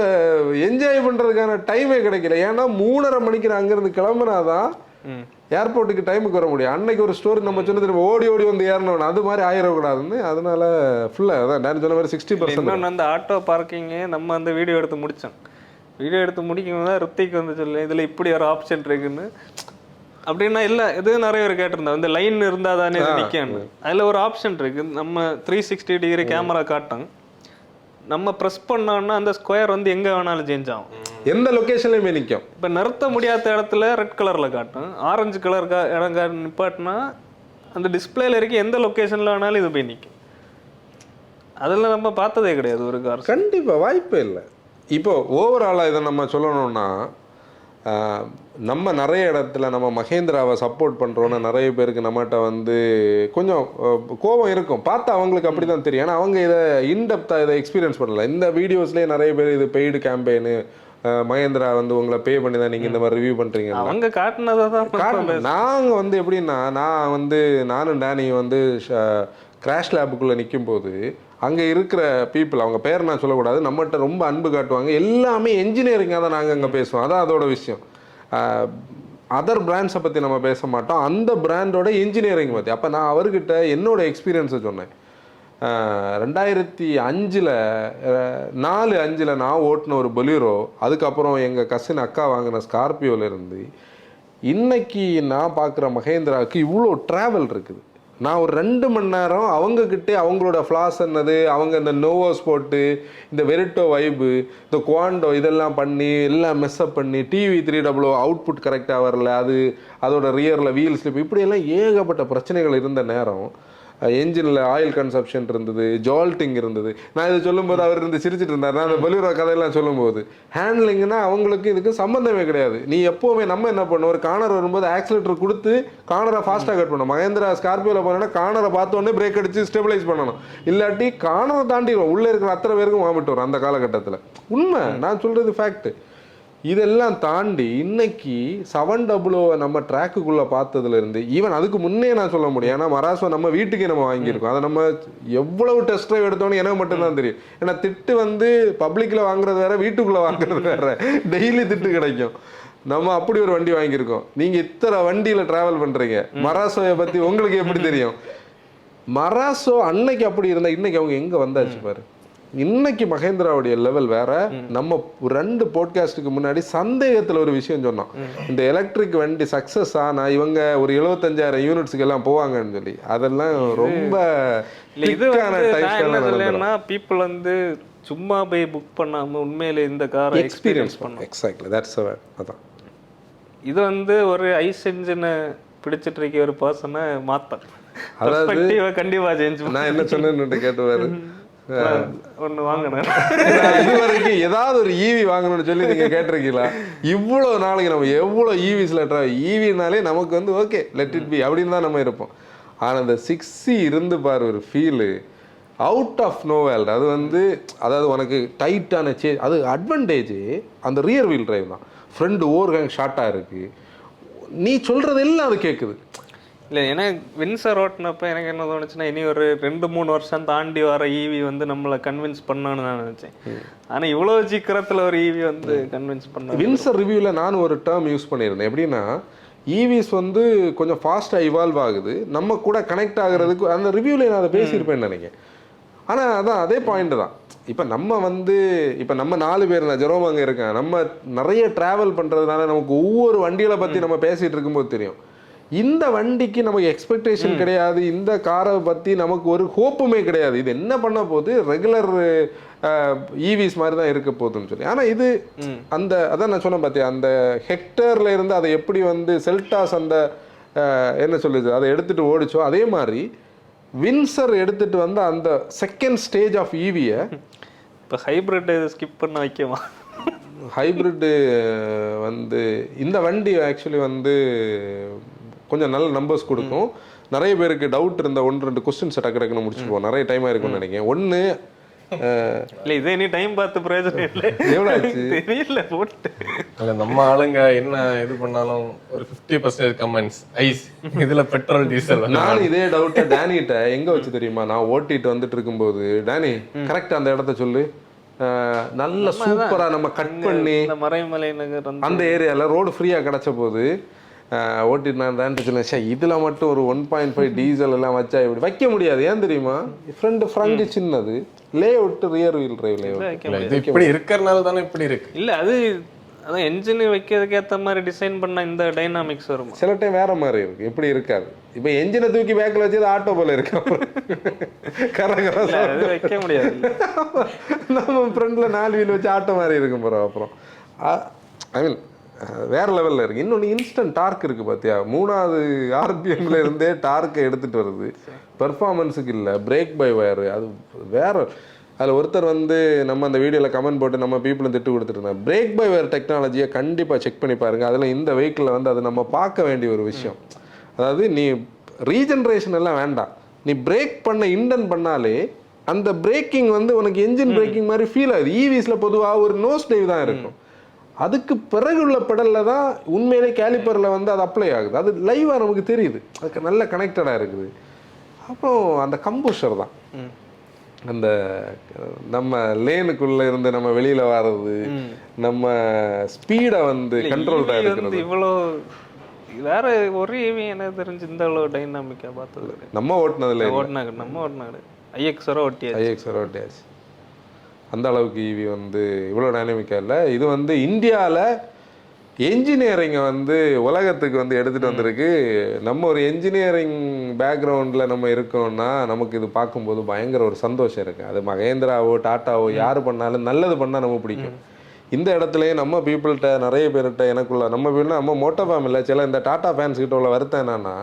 என்ஜாய் பண்றதுக்கான டைமே கிடைக்கல. ஏன்னா 3:30 மணிக்கு நான் அங்கிருந்து கிளம்புனாதான் ஏர்போர்ட்டுக்கு டைமுக்கு வர முடியும். அன்னைக்கு ஒரு ஸ்டோரி நம்ம சொன்னது, ஓடி வந்து ஏறணும், அது மாதிரி ஆயிடக்கூடாதுன்னு. அதனால ஃபுல்லா அதான் நான் சொன்ன மாதிரி 60%.
அந்த ஆட்டோ பார்க்கிங்கே நம்ம அந்த வீடியோ எடுத்து முடிச்சோம். வீடியோ எடுத்து முடிக்கும் தான் ரித்திக் வந்து சொல்லு, இதுல இப்படி ஒரு ஆப்ஷன் இருக்குன்னு. அப்படின்னா இல்லை, இது நிறைய பேர் கேட்டிருந்தோம், இந்த லைன் இருந்தால் தானே நிற்கணும். அதில் ஒரு ஆப்ஷன் இருக்கு, நம்ம 360 டிகிரி கேமரா காட்டும். நம்ம ப்ரெஸ் பண்ணோம்னா அந்த ஸ்கொயர் வந்து எங்கே வேணாலும் சேஞ்ச் ஆகும்,
எந்த லொக்கேஷன்லையுமே நிற்கும்.
இப்போ நிறுத்த முடியாத இடத்துல ரெட் கலரில் காட்டும், ஆரஞ்சு கலர் இடம் நிப்பாட்டினா அந்த டிஸ்பிளேல இருக்க எந்த லொக்கேஷனில் வேணாலும் இது போய் நிற்கும். அதில் நம்ம பார்த்ததே கிடையாது ஒரு கார்.
கண்டிப்பாக வாய்ப்பே இல்லை. இப்போ ஓவராலாக இதை நம்ம சொல்லணும்னா, நம்ம நிறைய இடத்துல நம்ம மகேந்திராவை சப்போர்ட் பண்ணுறோன்னு நிறைய பேருக்கு நம்மகிட்ட வந்து கொஞ்சம் கோபம் இருக்கும். பார்த்தா அவங்களுக்கு அப்படி தான் தெரியும். ஏன்னா அவங்க இதை இன்டெப்த்தாக இதை எக்ஸ்பீரியன்ஸ் பண்ணல. இந்த வீடியோஸ்லேயே நிறைய பேர் இது பெய்டு கேம்பெயின், மகேந்திரா வந்து உங்களை பே பண்ணி தான் நீங்கள் இந்த மாதிரி ரிவ்யூ பண்ணுறீங்க.
அவங்க காட்டினதை தான்
நாங்கள் வந்து எப்படின்னா, நானும் டேனி வந்து கிராஷ் லேபுக்குள்ளே நிற்கும் போது அங்கே இருக்கிற பீப்புள், அவங்க பேர் நான் சொல்லக்கூடாது, நம்மகிட்ட ரொம்ப அன்பு காட்டுவாங்க. எல்லாமே என்ஜினியரிங்காக தான் நாங்கள் அங்கே பேசுவோம். அதான் அதோட விஷயம். அதர் பிராண்ட்ஸை பற்றி நம்ம பேச மாட்டோம், அந்த பிராண்டோட என்ஜினியரிங் பற்றி. அப்போ நான் அவர்கிட்ட என்னோட எக்ஸ்பீரியன்ஸை சொன்னேன். 2005 4-5 நான் ஓட்டின ஒரு பொலிரோ, அதுக்கப்புறம் எங்கள் கசின் அக்கா வாங்கின ஸ்கார்பியோலேருந்து இன்னைக்கு நான் பார்க்குற மகேந்திராவுக்கு இவ்வளோ ட்ராவல் இருக்குது. நான் ஒரு 2 மணி நேரம் அவங்கக்கிட்டே அவங்களோட ஃப்ளாஸ் என்னது, அவங்க இந்த நோவோ ஸ்போர்ட்டு, இந்த வெரிட்டோ வைபு, இந்த குவாண்டோ இதெல்லாம் பண்ணி எல்லாம் மெஸ்அப் பண்ணி, டிவி 300 அவுட்புட் கரெக்டாக வரல, அதோட ரியரில் வீல் ஸ்லிப், இப்படியெல்லாம் ஏகப்பட்ட பிரச்சனைகள் இருந்த நேரம், என்ஜினில் ஆயில் கன்சப்ஷன் இருந்தது, ஜால்ட்டிங் இருந்தது. நான் இதை சொல்லும்போது அவர் இருந்து சிரிச்சிட்டு இருந்தார். நான் அந்த பொலிரோ கதையெல்லாம் சொல்லும்போது, ஹேண்ட்லிங்னா அவங்களுக்கு இதுக்கு சம்மந்தமே கிடையாது. நீ எப்போவுமே நம்ம என்ன பண்ணணும், ஒரு கார்னர் வரும்போது ஆக்சிலேட்டர் கொடுத்து கார்னரை ஃபாஸ்ட்டாக கட் பண்ணணும். மகேந்திரா ஸ்கார்பியோவில் போனோன்னா கார்னரை பார்த்தோன்னே பிரேக் அடித்து ஸ்டெபிலைஸ் பண்ணணும். இல்லாட்டி கார்னரை தாண்டிடுவோம், உள்ளே இருக்கிற அத்தனை பேருக்கும் வாமிட்டு வரும் அந்த காலகட்டத்தில். உண்மை, நான் சொல்கிறது ஃபேக்ட். இதெல்லாம் தாண்டி இன்னைக்கு 700 நம்ம ட்ராக்குக்குள்ளே பார்த்ததுலேருந்து, ஈவன் அதுக்கு முன்னே நான் சொல்ல முடியும். ஏன்னா மராசோ நம்ம வீட்டுக்கே நம்ம வாங்கியிருக்கோம். அதை நம்ம எவ்வளவு டெஸ்ட் ட்ரைவ் எடுத்தோன்னு எனக்கு மட்டும்தான் தெரியும். ஏன்னா திட்டு வந்து பப்ளிக்கில் வாங்குறது வேற, வீட்டுக்குள்ளே வாங்குறது வேற. டெய்லி திட்டு கிடைக்கும். நம்ம அப்படி ஒரு வண்டி வாங்கியிருக்கோம். நீங்கள் இத்தனை வண்டியில் ட்ராவல் பண்ணுறீங்க, மராசோவை பற்றி உங்களுக்கு எப்படி தெரியும்? மராசோ அன்னைக்கு அப்படி இருந்தால் இன்னைக்கு அவங்க எங்கே வந்தாச்சு பாரு. இன்னைக்கு மகேந்திராவுடைய லெவல் வேற. நம்ம 2 போட்காஸ்டுக்கு முன்னாடி சந்தேகத்தில் ஒரு விஷயம் சொன்னோம், இந்த எலக்ட்ரிக் வண்டி சக்சஸ் ஆனா இவங்க ஒரு 75,000 யூனிட்ஸ்க்கு எல்லாம் போவாங்கன்னு சொல்லி. அதெல்லாம் ரொம்ப
பீப்புள் வந்து சும்மா போய் புக் பண்ணாம உண்மையில இந்த காரை எக்ஸ்பீரியன்ஸ் பண்ணணும்.
எக்ஸாக்ட்லி, தட்ஸ் அ அதான்.
இது வந்து ஒரு ஐஸ் என்ஜினை பிடிச்சிட்டு இருக்க ஒரு பர்சனை மாத்தம்,
அதாவது
கண்டிப்பா சேஞ்ச்.
நான் என்ன சொன்னேன்னு கேட்டுவாரு.
ஒன்று வாங்கினேன்
இது வரைக்கும் ஏதாவது ஒரு ஈவி வாங்கணும்னு சொல்லி நீங்க கேட்டிருக்கீங்களா? இவ்வளோ நாளைக்கு நம்ம எவ்வளோ ஈவிஸ்ல ஈவினாலே நமக்கு வந்து ஓகே லெட் இட் பி அப்படின்னு தான் நம்ம இருப்போம். ஆனால் இந்த 6C இருந்து பாரு ஒரு feel out of no world. அது வந்து அதாவது உனக்கு டைட்டான அது அட்வான்டேஜ் அந்த ரியர் வீல் டிரைவ் தான். ஃப்ரண்ட் ஓவர் ஹேங் ஷார்ட்டாக இருக்குது, நீ சொல்கிறது எல்லாம் அது கேட்குது.
இல்லை ஏன்னா வின்சர் ஓட்டினப்ப எனக்கு என்ன தோணுச்சுன்னா இனி ஒரு 2-3 வருஷம் தாண்டி வர ஈவி வந்து நம்மளை கன்வின்ஸ் பண்ணணும்னு நான் நினச்சேன். ஆனால் இவ்வளோ சீக்கிரத்தில் ஒரு ஈவி வந்து கன்வின்ஸ் பண்ண.
வின்சர் ரிவ்யூவில் நான் ஒரு டேர்ம் யூஸ் பண்ணியிருந்தேன். எப்படின்னா ஈவிஸ் வந்து கொஞ்சம் ஃபாஸ்ட்டாக இவால்வ் ஆகுது, நம்ம கூட கனெக்ட் ஆகுறதுக்கு அந்த ரிவ்யூவில் நான் அதை பேசியிருப்பேன்னு நினைக்கிறேன். ஆனால் அதான் அதே பாயிண்ட் தான். இப்போ நம்ம 4 பேர் நான் ஜெரோம் அங்கே இருக்கேன், நம்ம நிறைய ட்ராவல் பண்ணுறதுனால நமக்கு ஒவ்வொரு வண்டிகளை பற்றி நம்ம பேசிகிட்டு இருக்கும்போது தெரியும் இந்த வண்டிக்கு நமக்கு எக்ஸ்பெக்டேஷன் கிடையாது, இந்த காரை பற்றி நமக்கு ஒரு ஹோப்புமே கிடையாது, இது என்ன பண்ண போகுது ரெகுலர் ஈவிஸ் மாதிரி தான் இருக்க போகுதுன்னு சொல்லி. ஆனால் இது அதான் நான் சொன்னேன் பார்த்தியா, அந்த ஹெக்டரில் இருந்து அதை எப்படி வந்து செல்டாஸ் அந்த என்ன சொல்லுது அதை எடுத்துகிட்டு ஓடிச்சோ அதே மாதிரி வின்சர் எடுத்துகிட்டு வந்து அந்த செகண்ட் ஸ்டேஜ் ஆஃப் ஈவியை
இப்போ ஹைப்ரிட் ஸ்கிப் பண்ண வைக்கவா?
ஹைப்ரிட்டு வந்து இந்த வண்டி ஆக்சுவலி வந்து கொஞ்சம் நல்ல நம்பர்ஸ் கொடுக்கும். நிறைய பேருக்கு டவுட் இருந்த 1-2 கொஸ்டின்ஸை டக்குன்னு முடிச்சுப்போம், நிறைய டைம் ஆயிருக்கும்னு நினைக்கிறேன். ஒன்று
இல்லை இதே நீ டைம் பார்த்து பிரயோஜனம் இல்லை,
எவ்வளோ ஆச்சு
தெரியல போட்டு
இல்லை நம்ம ஆளுங்க என்ன இது பண்ணாலும் ஒரு 50% கமெண்ட்ஸ் ஐஸ் இதில் பெட்ரோல் டீசல்.
நான் இதே டவுட்டை டேனிகிட்ட எங்கே வச்சு தெரியுமா, நான் ஓட்டிட்டு வந்துட்டு இருக்கும்போது டேனி கரெக்டாக அந்த இடத்த சொல்லு, நல்ல சூப்பராக நம்ம கட் பண்ணி
மறைமலை நகர்
அந்த ஏரியாவில் ரோடு ஃப்ரீயாக கிடச்ச போது ஓட்டிட்டு நான் தான் சொன்னேன், இதில் மட்டும் ஒரு 1.5 டீசல் எல்லாம் வச்சா இப்படி வைக்க முடியாது. ஏன் தெரியுமா, ஃப்ரண்ட் சின்னது, layout rear wheel drive layout
இப்படி இருக்கிறனால தானே இப்படி இருக்கு.
இல்லை அதான் என்ஜின் வைக்கிறதுக்கு ஏற்ற மாதிரி டிசைன் பண்ண இந்த டைனாமிக்ஸ் வரும்.
சில டைம் வேற மாதிரி இருக்கு, எப்படி இருக்காது. இப்போ என்ஜினை தூக்கி பேக்கில் வச்சது ஆட்டோ போல இருக்கு,
வைக்க முடியாது.
நம்ம ஃப்ரண்ட்ல 4 வீல் வச்சு ஆட்டோ மாதிரி இருக்கும் போகிறோம். அப்புறம் ஐ மீன் வேற லெவலில் இருக்குது. இன்னொன்று இன்ஸ்டன்ட் டார்க் இருக்குது பார்த்தியா, 3வது RPMல இருந்தே டார்க்கை எடுத்துகிட்டு வருது. பெர்ஃபார்மன்ஸுக்கு இல்லை, பிரேக் பை வயர், அது வேற. அதில் ஒருத்தர் வந்து நம்ம அந்த வீடியோவில் கமெண்ட் போட்டு நம்ம பீப்புளும் திட்டு கொடுத்துருந்தேன். பிரேக் பை வயர் டெக்னாலஜியை கண்டிப்பாக செக் பண்ணி பாருங்கள். அதில் இந்த வெஹிக்கிளில் வந்து அது நம்ம பார்க்க வேண்டிய ஒரு விஷயம். அதாவது நீ ரீஜென்ரேஷன் எல்லாம் வேண்டாம், நீ பிரேக் பண்ண இண்டன் பண்ணாலே அந்த பிரேக்கிங் வந்து உனக்கு என்ஜின் பிரேக்கிங் மாதிரி ஃபீல் ஆகுது. ஈவிஸில் பொதுவாக ஒரு நோஸ் டைவ் தான் இருக்கும், அதுக்கு பிறகு உள்ள பெடலில் தான் உண்மையிலே கேலிப்பரில் வந்து அது அப்ளை ஆகுது. அது லைவாக நமக்கு தெரியுது, அதுக்கு நல்ல கனெக்டடாக இருக்குது. அப்புறம் அந்த கம்போஷர் தான், அந்த நம்ம லேனுக்குள்ளே இருந்து நம்ம வெளியில் வர்றது, நம்ம ஸ்பீடை வந்து கண்ட்ரோல்டாக இருக்கிறது.
இவ்வளோ வேற ஒரு ஈவி எனக்கு தெரிஞ்சு இந்த அளவு டைனாமிக்காக பார்த்தது
நம்ம ஓட்டினதுல
ஓட்டினாடு ஐஎக்ஸரோ
ஓட்டியாச்சு. அந்த அளவுக்கு ஈவி வந்து இவ்வளோ டைனமிக்காக இல்லை. இது வந்து இந்தியாவில் என்ஜினியரிங்கை வந்து உலகத்துக்கு வந்து எடுத்துகிட்டு வந்திருக்கு. நம்ம ஒரு என்ஜினியரிங் பேக்ரவுண்டில் நம்ம இருக்கோம்னா நமக்கு இது பார்க்கும்போது பயங்கர ஒரு சந்தோஷம் இருக்குது. அது மகேந்திராவோ டாட்டாவோ யார் பண்ணாலும் நல்லது பண்ணால் நம்ம பிடிக்கும். இந்த இடத்துலையே நம்ம பீப்புள்கிட்ட நிறைய பேர்கிட்ட எனக்குள்ள நம்ம பீப்புள்னா நம்ம மோட்டோ ஃபேமிலியில் சில இந்த டாட்டா ஃபேன்ஸ் கிட்ட உள்ள வருத்தம் என்னன்னா,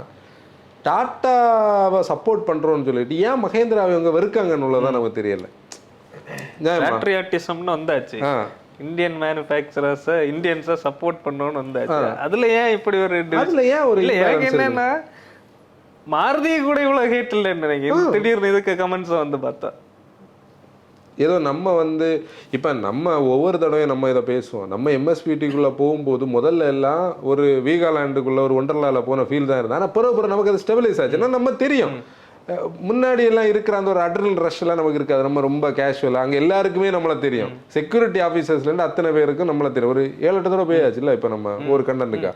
டாட்டாவை சப்போர்ட் பண்ணுறோன்னு சொல்லிட்டு ஏன் மகேந்திராவை இவங்க வெறுக்காங்கன்னு உள்ளதான் நமக்கு தெரியல.
பேட்ரியாட்டிசம்னு வந்தாச்சு, இந்தியன் மேனுஃபேக்சரர்ஸ் இந்தியன்ஸை சப்போர்ட் பண்ணணும்னு வந்தாச்சு. அதுல ஏன் இப்படி ஒரு எனக்கு என்னன்னா மாருதி கூட இவ்வளவு ஹேட் இல்லைன்னு நினைக்கிறேன். திடீர்னு இதுக்கு கமெண்ட்ஸ் வந்து பார்த்தா
ஏதோ நம்ம வந்து இப்போ நம்ம ஒவ்வொரு தடவையும் நம்ம இதை பேசுவோம். நம்ம MSPTக்குள்ளே போகும்போது முதல்ல எல்லாம் ஒரு வீகாலேண்டுக்குள்ளே ஒரு ஒண்டர்லாவில் போன ஃபீல் தான் இருந்தது. ஆனால் பிறகு நமக்கு அது ஸ்டெபிலைஸ் ஆச்சுன்னா நம்ம தெரியும். முன்னாடி எல்லாம் இருக்கிற அந்த ஒரு அட்ரினல் ரஷ்லாம் நமக்கு இருக்காது. நம்ம ரொம்ப கேஷுவலாக அங்கே எல்லாருக்குமே நம்மளை தெரியும். செக்யூரிட்டி ஆஃபீஸர்ஸ்லேருந்து அத்தனை பேருக்கும் நம்மளை தெரியும். ஒரு 7-8 தடவை போயாச்சு இல்லை இப்போ நம்ம ஒரு கண்டென்ட்டுக்கா.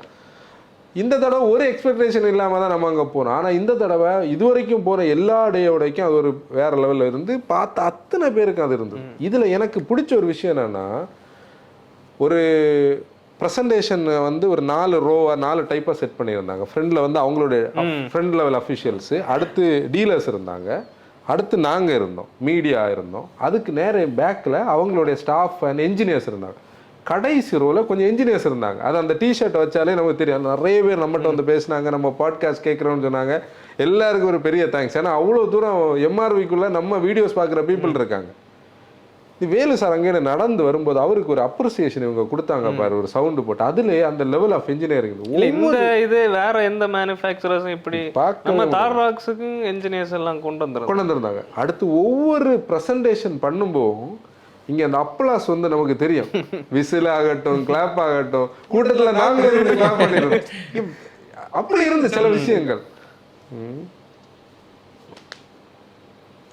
இந்த தடவை ஒரு எக்ஸ்பெக்டேஷன் இல்லாமல் தான் நம்ம அங்கே போனோம். ஆனால் இந்த தடவை இது வரைக்கும் போன எல்லா டேயோடைக்கும் அது ஒரு வேற லெவலில் இருந்து பார்த்த அத்தனை பேருக்கும் அது இருந்தது. இதில் எனக்கு பிடிச்ச ஒரு விஷயம் என்னன்னா, ஒரு ப்ரெசன்டேஷன் வந்து ஒரு 4 டைப்பாக செட் பண்ணியிருந்தாங்க. ஃப்ரெண்டில் வந்து அவங்களுடைய ஃப்ரெண்ட் லெவல் அஃபிஷியல்ஸு, அடுத்து டீலர்ஸ் இருந்தாங்க, அடுத்து நாங்கள் இருந்தோம், மீடியா இருந்தோம், அதுக்கு நேர பேக்கில் அவங்களுடைய ஸ்டாஃப் அண்ட் என்ஜினியர்ஸ் இருந்தாங்க. கடைசி ரோவில் கொஞ்சம் என்ஜினியர்ஸ் இருந்தாங்க. அது அந்த டிஷர்ட்டை வச்சாலே நமக்கு தெரியும். நிறைய பேர் நம்மகிட்ட வந்து பேசினாங்க, நம்ம பாட்காஸ்ட் கேட்குறோன்னு சொன்னாங்க. எல்லாருக்கும் ஒரு பெரிய தேங்க்ஸ். ஏன்னா அவ்வளோ தூரம் MRVக்குள்ளே நம்ம வீடியோஸ் பார்க்குற பீப்புள் இருக்காங்க. இது வேலு சார் அங்கே நடந்து வரும்போது அவருக்கு ஒரு அப்ரிசியேஷன் இவங்க கொடுத்தாங்க பாரு, ஒரு சவுண்டு போட்டு. அதுலேயே அந்த லெவல் ஆஃப் இன்ஜினியரிங்
இந்த இது வேற எந்த மேனுஃபேக்சரர்ஸும் இப்படி நம்ம தார்ராக்ஸுக்கும் என்ஜினியர்ஸ் எல்லாம் கொண்டு வந்திருந்தாங்க.
அடுத்து ஒவ்வொரு ப்ரெசன்டேஷன் பண்ணும்போதும் இங்கே அந்த அப்ளாஸ் வந்து நமக்கு தெரியும். விசில் ஆகட்டும், கிளாப் ஆகட்டும், கூட்டத்தில் நாங்கள் கிளாப் பண்ணிடுறோம். அப்படி இருந்து சில விஷயங்கள்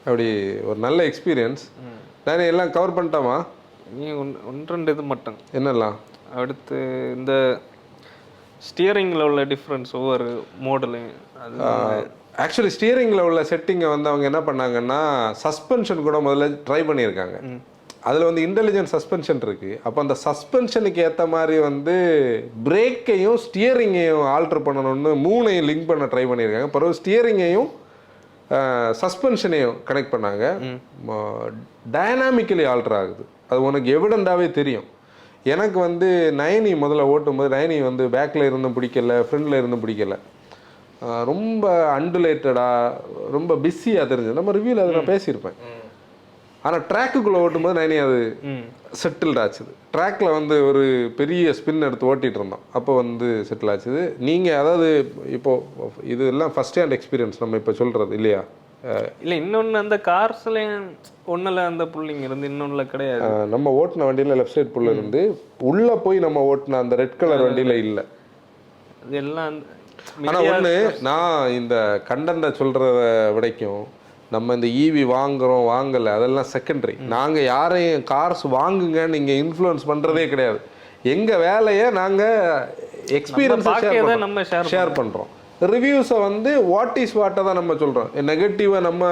அப்படி ஒரு நல்ல எக்ஸ்பீரியன்ஸ். நான் எல்லாம் கவர் பண்ணிட்டோமா?
நீ ஒன்று இது மட்டும்
என்னெல்லாம்
அடுத்து இந்த ஸ்டியரிங்கில் உள்ள டிஃப்ரென்ஸ் ஒவ்வொரு மாடலையும் அது
ஆக்சுவலி ஸ்டியரிங்கில் உள்ள செட்டிங்கை வந்து அவங்க என்ன பண்ணாங்கன்னா சஸ்பென்ஷன் கூட முதல்ல ட்ரை பண்ணியிருக்காங்க. அதில் வந்து இன்டெலிஜென்ட் சஸ்பென்ஷன் இருக்குது. அப்போ அந்த சஸ்பென்ஷனுக்கு ஏற்ற மாதிரி வந்து பிரேக்கையும் ஸ்டியரிங்கையும் ஆல்ட்ரு பண்ணணும்னு 3ஐயும் லிங்க் பண்ண ட்ரை பண்ணியிருக்காங்க. பிறகு ஸ்டியரிங்கையும் சஸ்பென்ஷனையும் கனெக்ட் பண்ணாங்க. டைனாமிக்கலி ஆல்ட்ரு ஆகுது. அது உனக்கு எவிடெண்டாகவே தெரியும். எனக்கு வந்து 9 முதல்ல ஓட்டும்போது 9 வந்து பேக்கில் இருந்தும் பிடிக்கல, ஃப்ரண்டில் இருந்தும் பிடிக்கல. ரொம்ப அண்டுலேட்டடாக ரொம்ப பிஸியாக தெரிஞ்சது. நம்ம ரிவ்யூவில் அதை நான் பேசியிருப்பேன். ஆனால் ட்ராக்குக்குள்ளே ஓட்டும்போது 9 அது செட்டில்ட் ஆச்சுது. ட்ராக்கில் வந்து ஒரு பெரிய ஸ்பின் எடுத்து ஓட்டிகிட்டு இருந்தோம். அப்போ வந்து செட்டில் ஆச்சுது. நீங்கள் அதாவது இப்போது இது எல்லாம் ஃபஸ்ட் ஹேண்ட் எக்ஸ்பீரியன்ஸ் நம்ம இப்போ சொல்கிறது இல்லையா?
இல்லை இன்னொன்று அந்த கார்ஸ்லையும் ஒன்றில் அந்த புள்ளிங்க இருந்து இன்னொன்றில் கிடையாது.
நம்ம ஓட்டின வண்டியில் லெஃப்ட் சைட் புள்ள இருந்து உள்ளே போய் நம்ம ஓட்டின அந்த ரெட் கலர் வண்டியில் இல்லை.
இது எல்லாம்
ஆனால் ஒன்று நான் இந்த கண்டென்ட்டை சொல்கிறத விடைக்கும் நம்ம இந்த ஈவி வாங்குகிறோம் வாங்கலை அதெல்லாம் செகண்டரி. நாங்கள் யாரையும் கார்ஸ் வாங்குங்கன்னு இங்கே இன்ஃப்ளூயன்ஸ் பண்ணுறதே கிடையாது. எங்கள் வேலையை நாங்கள் எக்ஸ்பீரியன்ஸை
நம்ம
ஷேர் பண்ணுறோம். ரிவ்யூஸை வந்து வாட் இஸ் வாட்டை தான் நம்ம சொல்கிறோம். நெகட்டிவாக நம்ம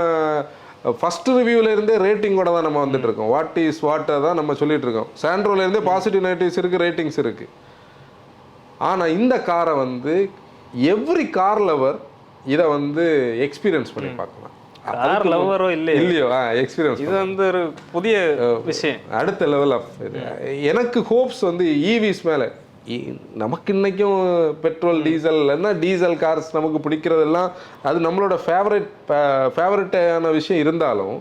ஃபஸ்ட்டு ரிவ்யூவிலேருந்தே ரேட்டிங்கோட தான் நம்ம வந்துட்டு இருக்கோம். வாட் இஸ் வாட்டை தான் நம்ம சொல்லிட்டு இருக்கோம். சாண்ட்ரோலேருந்தே பாசிட்டிவ் நெகட்டிவ்ஸ் இருக்குது, ரேட்டிங்ஸ் இருக்குது. ஆனால் இந்த காரை வந்து எவ்ரி கார் லவர் இதை வந்து எக்ஸ்பீரியன்ஸ் பண்ணி பார்க்கலாம்.
கார் லவரோ இல்லையோ
எக்ஸ்பீரியன்ஸ்
இது வந்து ஒரு புதிய விஷயம்.
அடுத்த லெவல் ஆஃப் எனக்கு ஹோப்ஸ் வந்து ஈவிஸ் மேலே. நமக்கு இன்றைக்கும் பெட்ரோல் டீசல் இல்லைன்னா டீசல் கார்ஸ் நமக்கு பிடிக்கிறதெல்லாம் அது நம்மளோட ஃபேவரட்டான விஷயம் இருந்தாலும்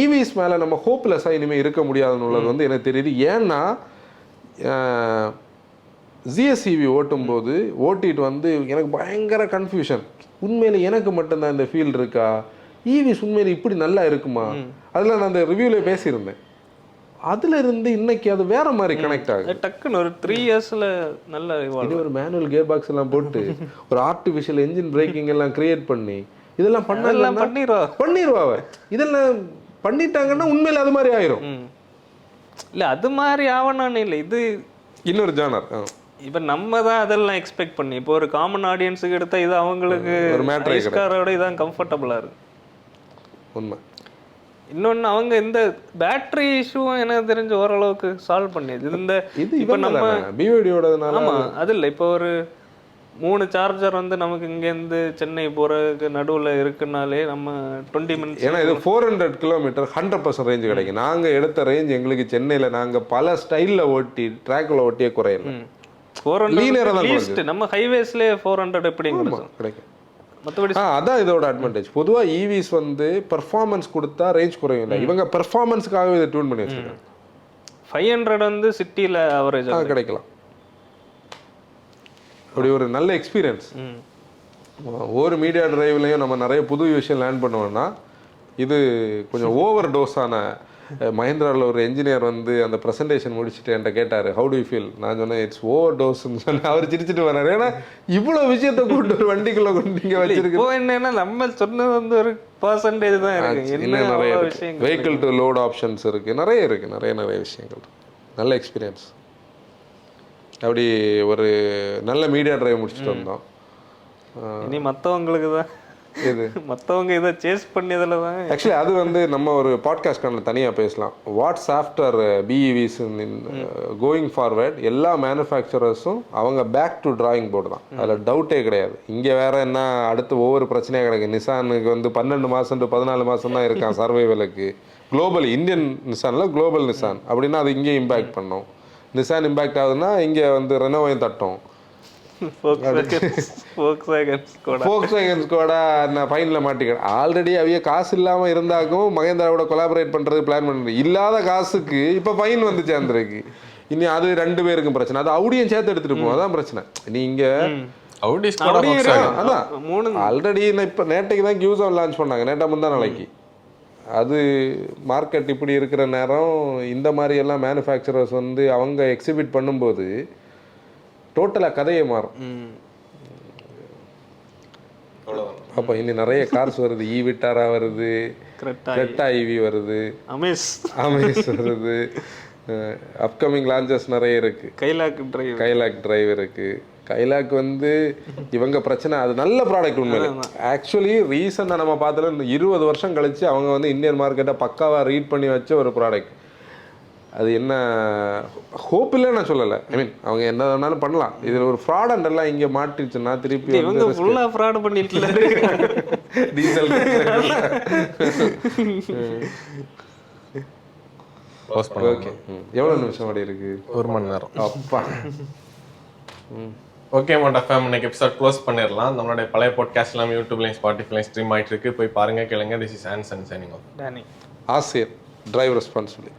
ஈவிஸ் மேலே நம்ம ஹோப்லெஸ்ஸாக இனிமேல் இருக்க முடியாதுன்னு உள்ளது வந்து எனக்கு தெரியுது. ஏன்னா ஜிஎஸ்இவி ஓட்டும்போது ஓட்டிட்டு வந்து எனக்கு பயங்கர கன்ஃபியூஷன். உண்மையில் எனக்கு மட்டும்தான் இந்த ஃபீல்டு இருக்கா? ஈவிஸ் உண்மையில் இப்படி நல்லா இருக்குமா? அதில் நான் அந்த ரிவ்யூவில் பேசியிருந்தேன். அதுல இருந்து இன்னைக்கு அது வேற மாதிரி கனெக்ட் ஆகுது.
டக்குன்னு ஒரு 3 இயர்ஸ்ல நல்ல
இது ஒரு மேனுவல் கியர் பாக்ஸ் எல்லாம் போட்டு ஒரு ஆர்டிஃபிஷியல் என்ஜின் பிரேக்கிங் எல்லாம் கிரியேட் பண்ணி இதெல்லாம் பண்ணிடுவா. இதெல்லாம் பண்ணிட்டாங்கன்னா உண்மையில அது மாதிரி ஆயிரும்.
இல்ல அது மாதிரி ஆவணான்னு இல்லை, இது
இன்னொரு ஜானர்.
இப்ப நம்ம தான் அதெல்லாம் எக்ஸ்பெக்ட் பண்ணி இப்போ ஒரு காமன் ஆடியன்ஸுக்கு எடுத்தா இது அவங்களுக்கு
ஒரு மேட்டரோட
இதான் கம்ஃபர்டபிளா இருக்கு.
உண்மை.
இன்னொன்னு அவங்க இந்த பேட்டரி இஷ்யூவும் எனக்கு தெரிஞ்ச ஓரளவுக்கு சால்வ் பண்ணியது. இந்த இப்போ நம்ம
பிஓடியோடதுனால
ஆமா அது இல்லை. இப்போ ஒரு 3 சார்ஜர் வந்து நமக்கு இங்கேருந்து சென்னை போறதுக்கு நடுவில் இருக்குனாலே நம்ம 20 மினிட்ஸ்.
ஏன்னா இது 400 கிலோமீட்டர் 100% ரேஞ்ச் கிடைக்கும். நாங்கள் எடுத்த ரேஞ்ச் எங்களுக்கு சென்னையில் நாங்கள் பல ஸ்டைலில் ஓட்டி ட்ராக்கில் ஓட்டியே குறையல.
400 நம்ம ஹைவேஸ்லேயே 400 எப்படி கிடைக்கும்? மற்றபடி
அதான் இதோட அட்வான்டேஜ். பொதுவாக ஈவிஸ் வந்து பெர்ஃபார்மன்ஸ் கொடுத்தா ரேஞ்ச் குறையும் இல்லை. இவங்க பெர்ஃபார்மன்ஸ்க்காகவே இதை டியூன் பண்ணி வச்சிருக்காங்க.
500 வந்து சிட்டியில் அவரேஜ்
கிடைக்கலாம். அப்படி ஒரு நல்ல எக்ஸ்பீரியன்ஸ். ஒவ்வொரு மீடியா டிரைவ்லையும் நம்ம நிறைய புது விஷயம் லேர்ன் பண்ணுவோம்னா இது கொஞ்சம் ஓவர் டோஸான. மஹிந்திராவில் ஒரு என்ஜினியர் வந்து அந்த ப்ரெசன்டேஷன் முடிச்சுட்டு என்கிட்ட கேட்டார், ஹவு டு யூ ஃபீல்? நான் சொன்னேன் இட்ஸ் ஓவர் டோஸ்ன்னு சொன்னேன். அவர் சிரிச்சுட்டு வர்றாரு. ஏன்னா இவ்வளோ விஷயத்தை கூட்டு ஒரு வண்டிக்குள்ளே கொண்டு இங்கே வச்சிருக்கு.
இப்போ என்னன்னா நம்ம சொன்னது வந்து ஒரு பர்சன்டேஜ் தான் இருக்கு.
இன்னும் நிறைய வெஹிக்கிள் டு லோட் ஆப்ஷன்ஸ் இருக்குது, நிறைய இருக்குது, நிறைய விஷயங்கள். நல்ல எக்ஸ்பீரியன்ஸ். அப்படி ஒரு நல்ல மீடியா டிரைவ் முடிச்சுட்டு வந்தோம்.
இனி மற்றவங்களுக்கு தான்
இது
மற்றவங்க இதை சேஸ் பண்ணியதில் தான்.
ஆக்சுவலி அது வந்து நம்ம ஒரு பாட்காஸ்ட் சேனல் தனியாக பேசலாம். வாட்ஸ் ஆஃப்டர் பிஇவிஸ் கோயிங் ஃபார்வர்ட் எல்லா மேனுஃபேக்சரர்ஸும் அவங்க பேக் டு டிராயிங் போர்டு தான். அதில் டவுட்டே கிடையாது. இங்கே வேற என்ன அடுத்து ஒவ்வொரு பிரச்சனையாக கிடையாது. நிசானுக்கு வந்து 12 மாதம் டு 14 மாதம் தான் இருக்கான் சர்வைவலுக்கு. குளோபல் இந்தியன் நிசானில் குளோபல் நிசான் அப்படின்னா அது இங்கே இம்பேக்ட் பண்ணோம். நிசான் இம்பேக்ட் ஆகுதுன்னா இங்கே வந்து ரெனோவையும் தட்டும். ஃபைனில் மாட்டிக்கிறேன். ஆல்ரெடி அவைய காசு இல்லாமல் இருந்தாக்கும் மகேந்திராவோட கொலாபரேட் பண்ணுறது பிளான் பண்ணுறது. இல்லாத காசுக்கு இப்போ ஃபைன் வந்து சேர்ந்துருக்கு. இனி அது 2 பேருக்கும் பிரச்சனை. அது அவுடியும் சேர்த்து எடுத்துகிட்டு போகும். அதான் பிரச்சனை. நீங்க அதான் ஆல்ரெடி இப்போ நேற்றைக்கு தான் கியூஸ் லான்ச் பண்ணாங்க. நேட்டா முந்தா நாளைக்கு. அது மார்க்கெட் இப்படி இருக்கிற நேரம் இந்த மாதிரி எல்லாம் மேனுஃபேக்சரர்ஸ் வந்து அவங்க எக்ஸிபிட் பண்ணும்போது டோட்டலாக கதையை மாறும். அப்போ இன்னும் நிறைய கார்ஸ் வருது. ஈவிட்டாரா வருது,
கிரெட்டா
ஈவி வருது,
அமேஸ்
வருது. அப்கமிங் லான்ச்சஸ் நிறைய இருக்கு. கைலாக் டிரைவ் இருக்கு. கைலாக் வந்து இவங்க பிரச்சனை, அது நல்ல ப்ராடக்ட் உண்மையிலே. ஆக்சுவலி ரீசெண்டாக நம்ம பார்த்தோம், இந்த 20 வருஷம் கழிச்சு அவங்க வந்து இந்தியன் மார்க்கெட்டை பக்காவாக ரீட் பண்ணி வச்ச ஒரு ப்ராடக்ட். அது என்ன ஹோப் இல்லை நான் சொல்லலை. ஐ மீன் அவங்க என்ன வேணாலும் பண்ணலாம். இதில் ஒரு ஃப்ராட் எல்லாம் இங்கே மாட்டிச்சுன்னா திருப்பி
ஃப்ராட் பண்ணிட்டு
டீசல்
ஓகே.
எவ்வளோ நிமிஷம் அப்படி இருக்கு?
1 மணி நேரம்.
அப்பா.
ஓகே மோட்டா ஃபேம், இன்னைக்கு எபிசோட் க்ளோஸ் பண்ணிடலாம். நம்மளுடைய பழைய பாட்காஸ்ட் எல்லாம் யூடியூப்லையும் ஸ்பாட்டிஃபைலையும் ஸ்ட்ரீம் ஆயிட்டு இருக்கு. போய் பாருங்க, கேளுங்க. This is Anson signing off.
ஆசியர் டிரைவ் ரெஸ்பான்சிபிலிட்டி.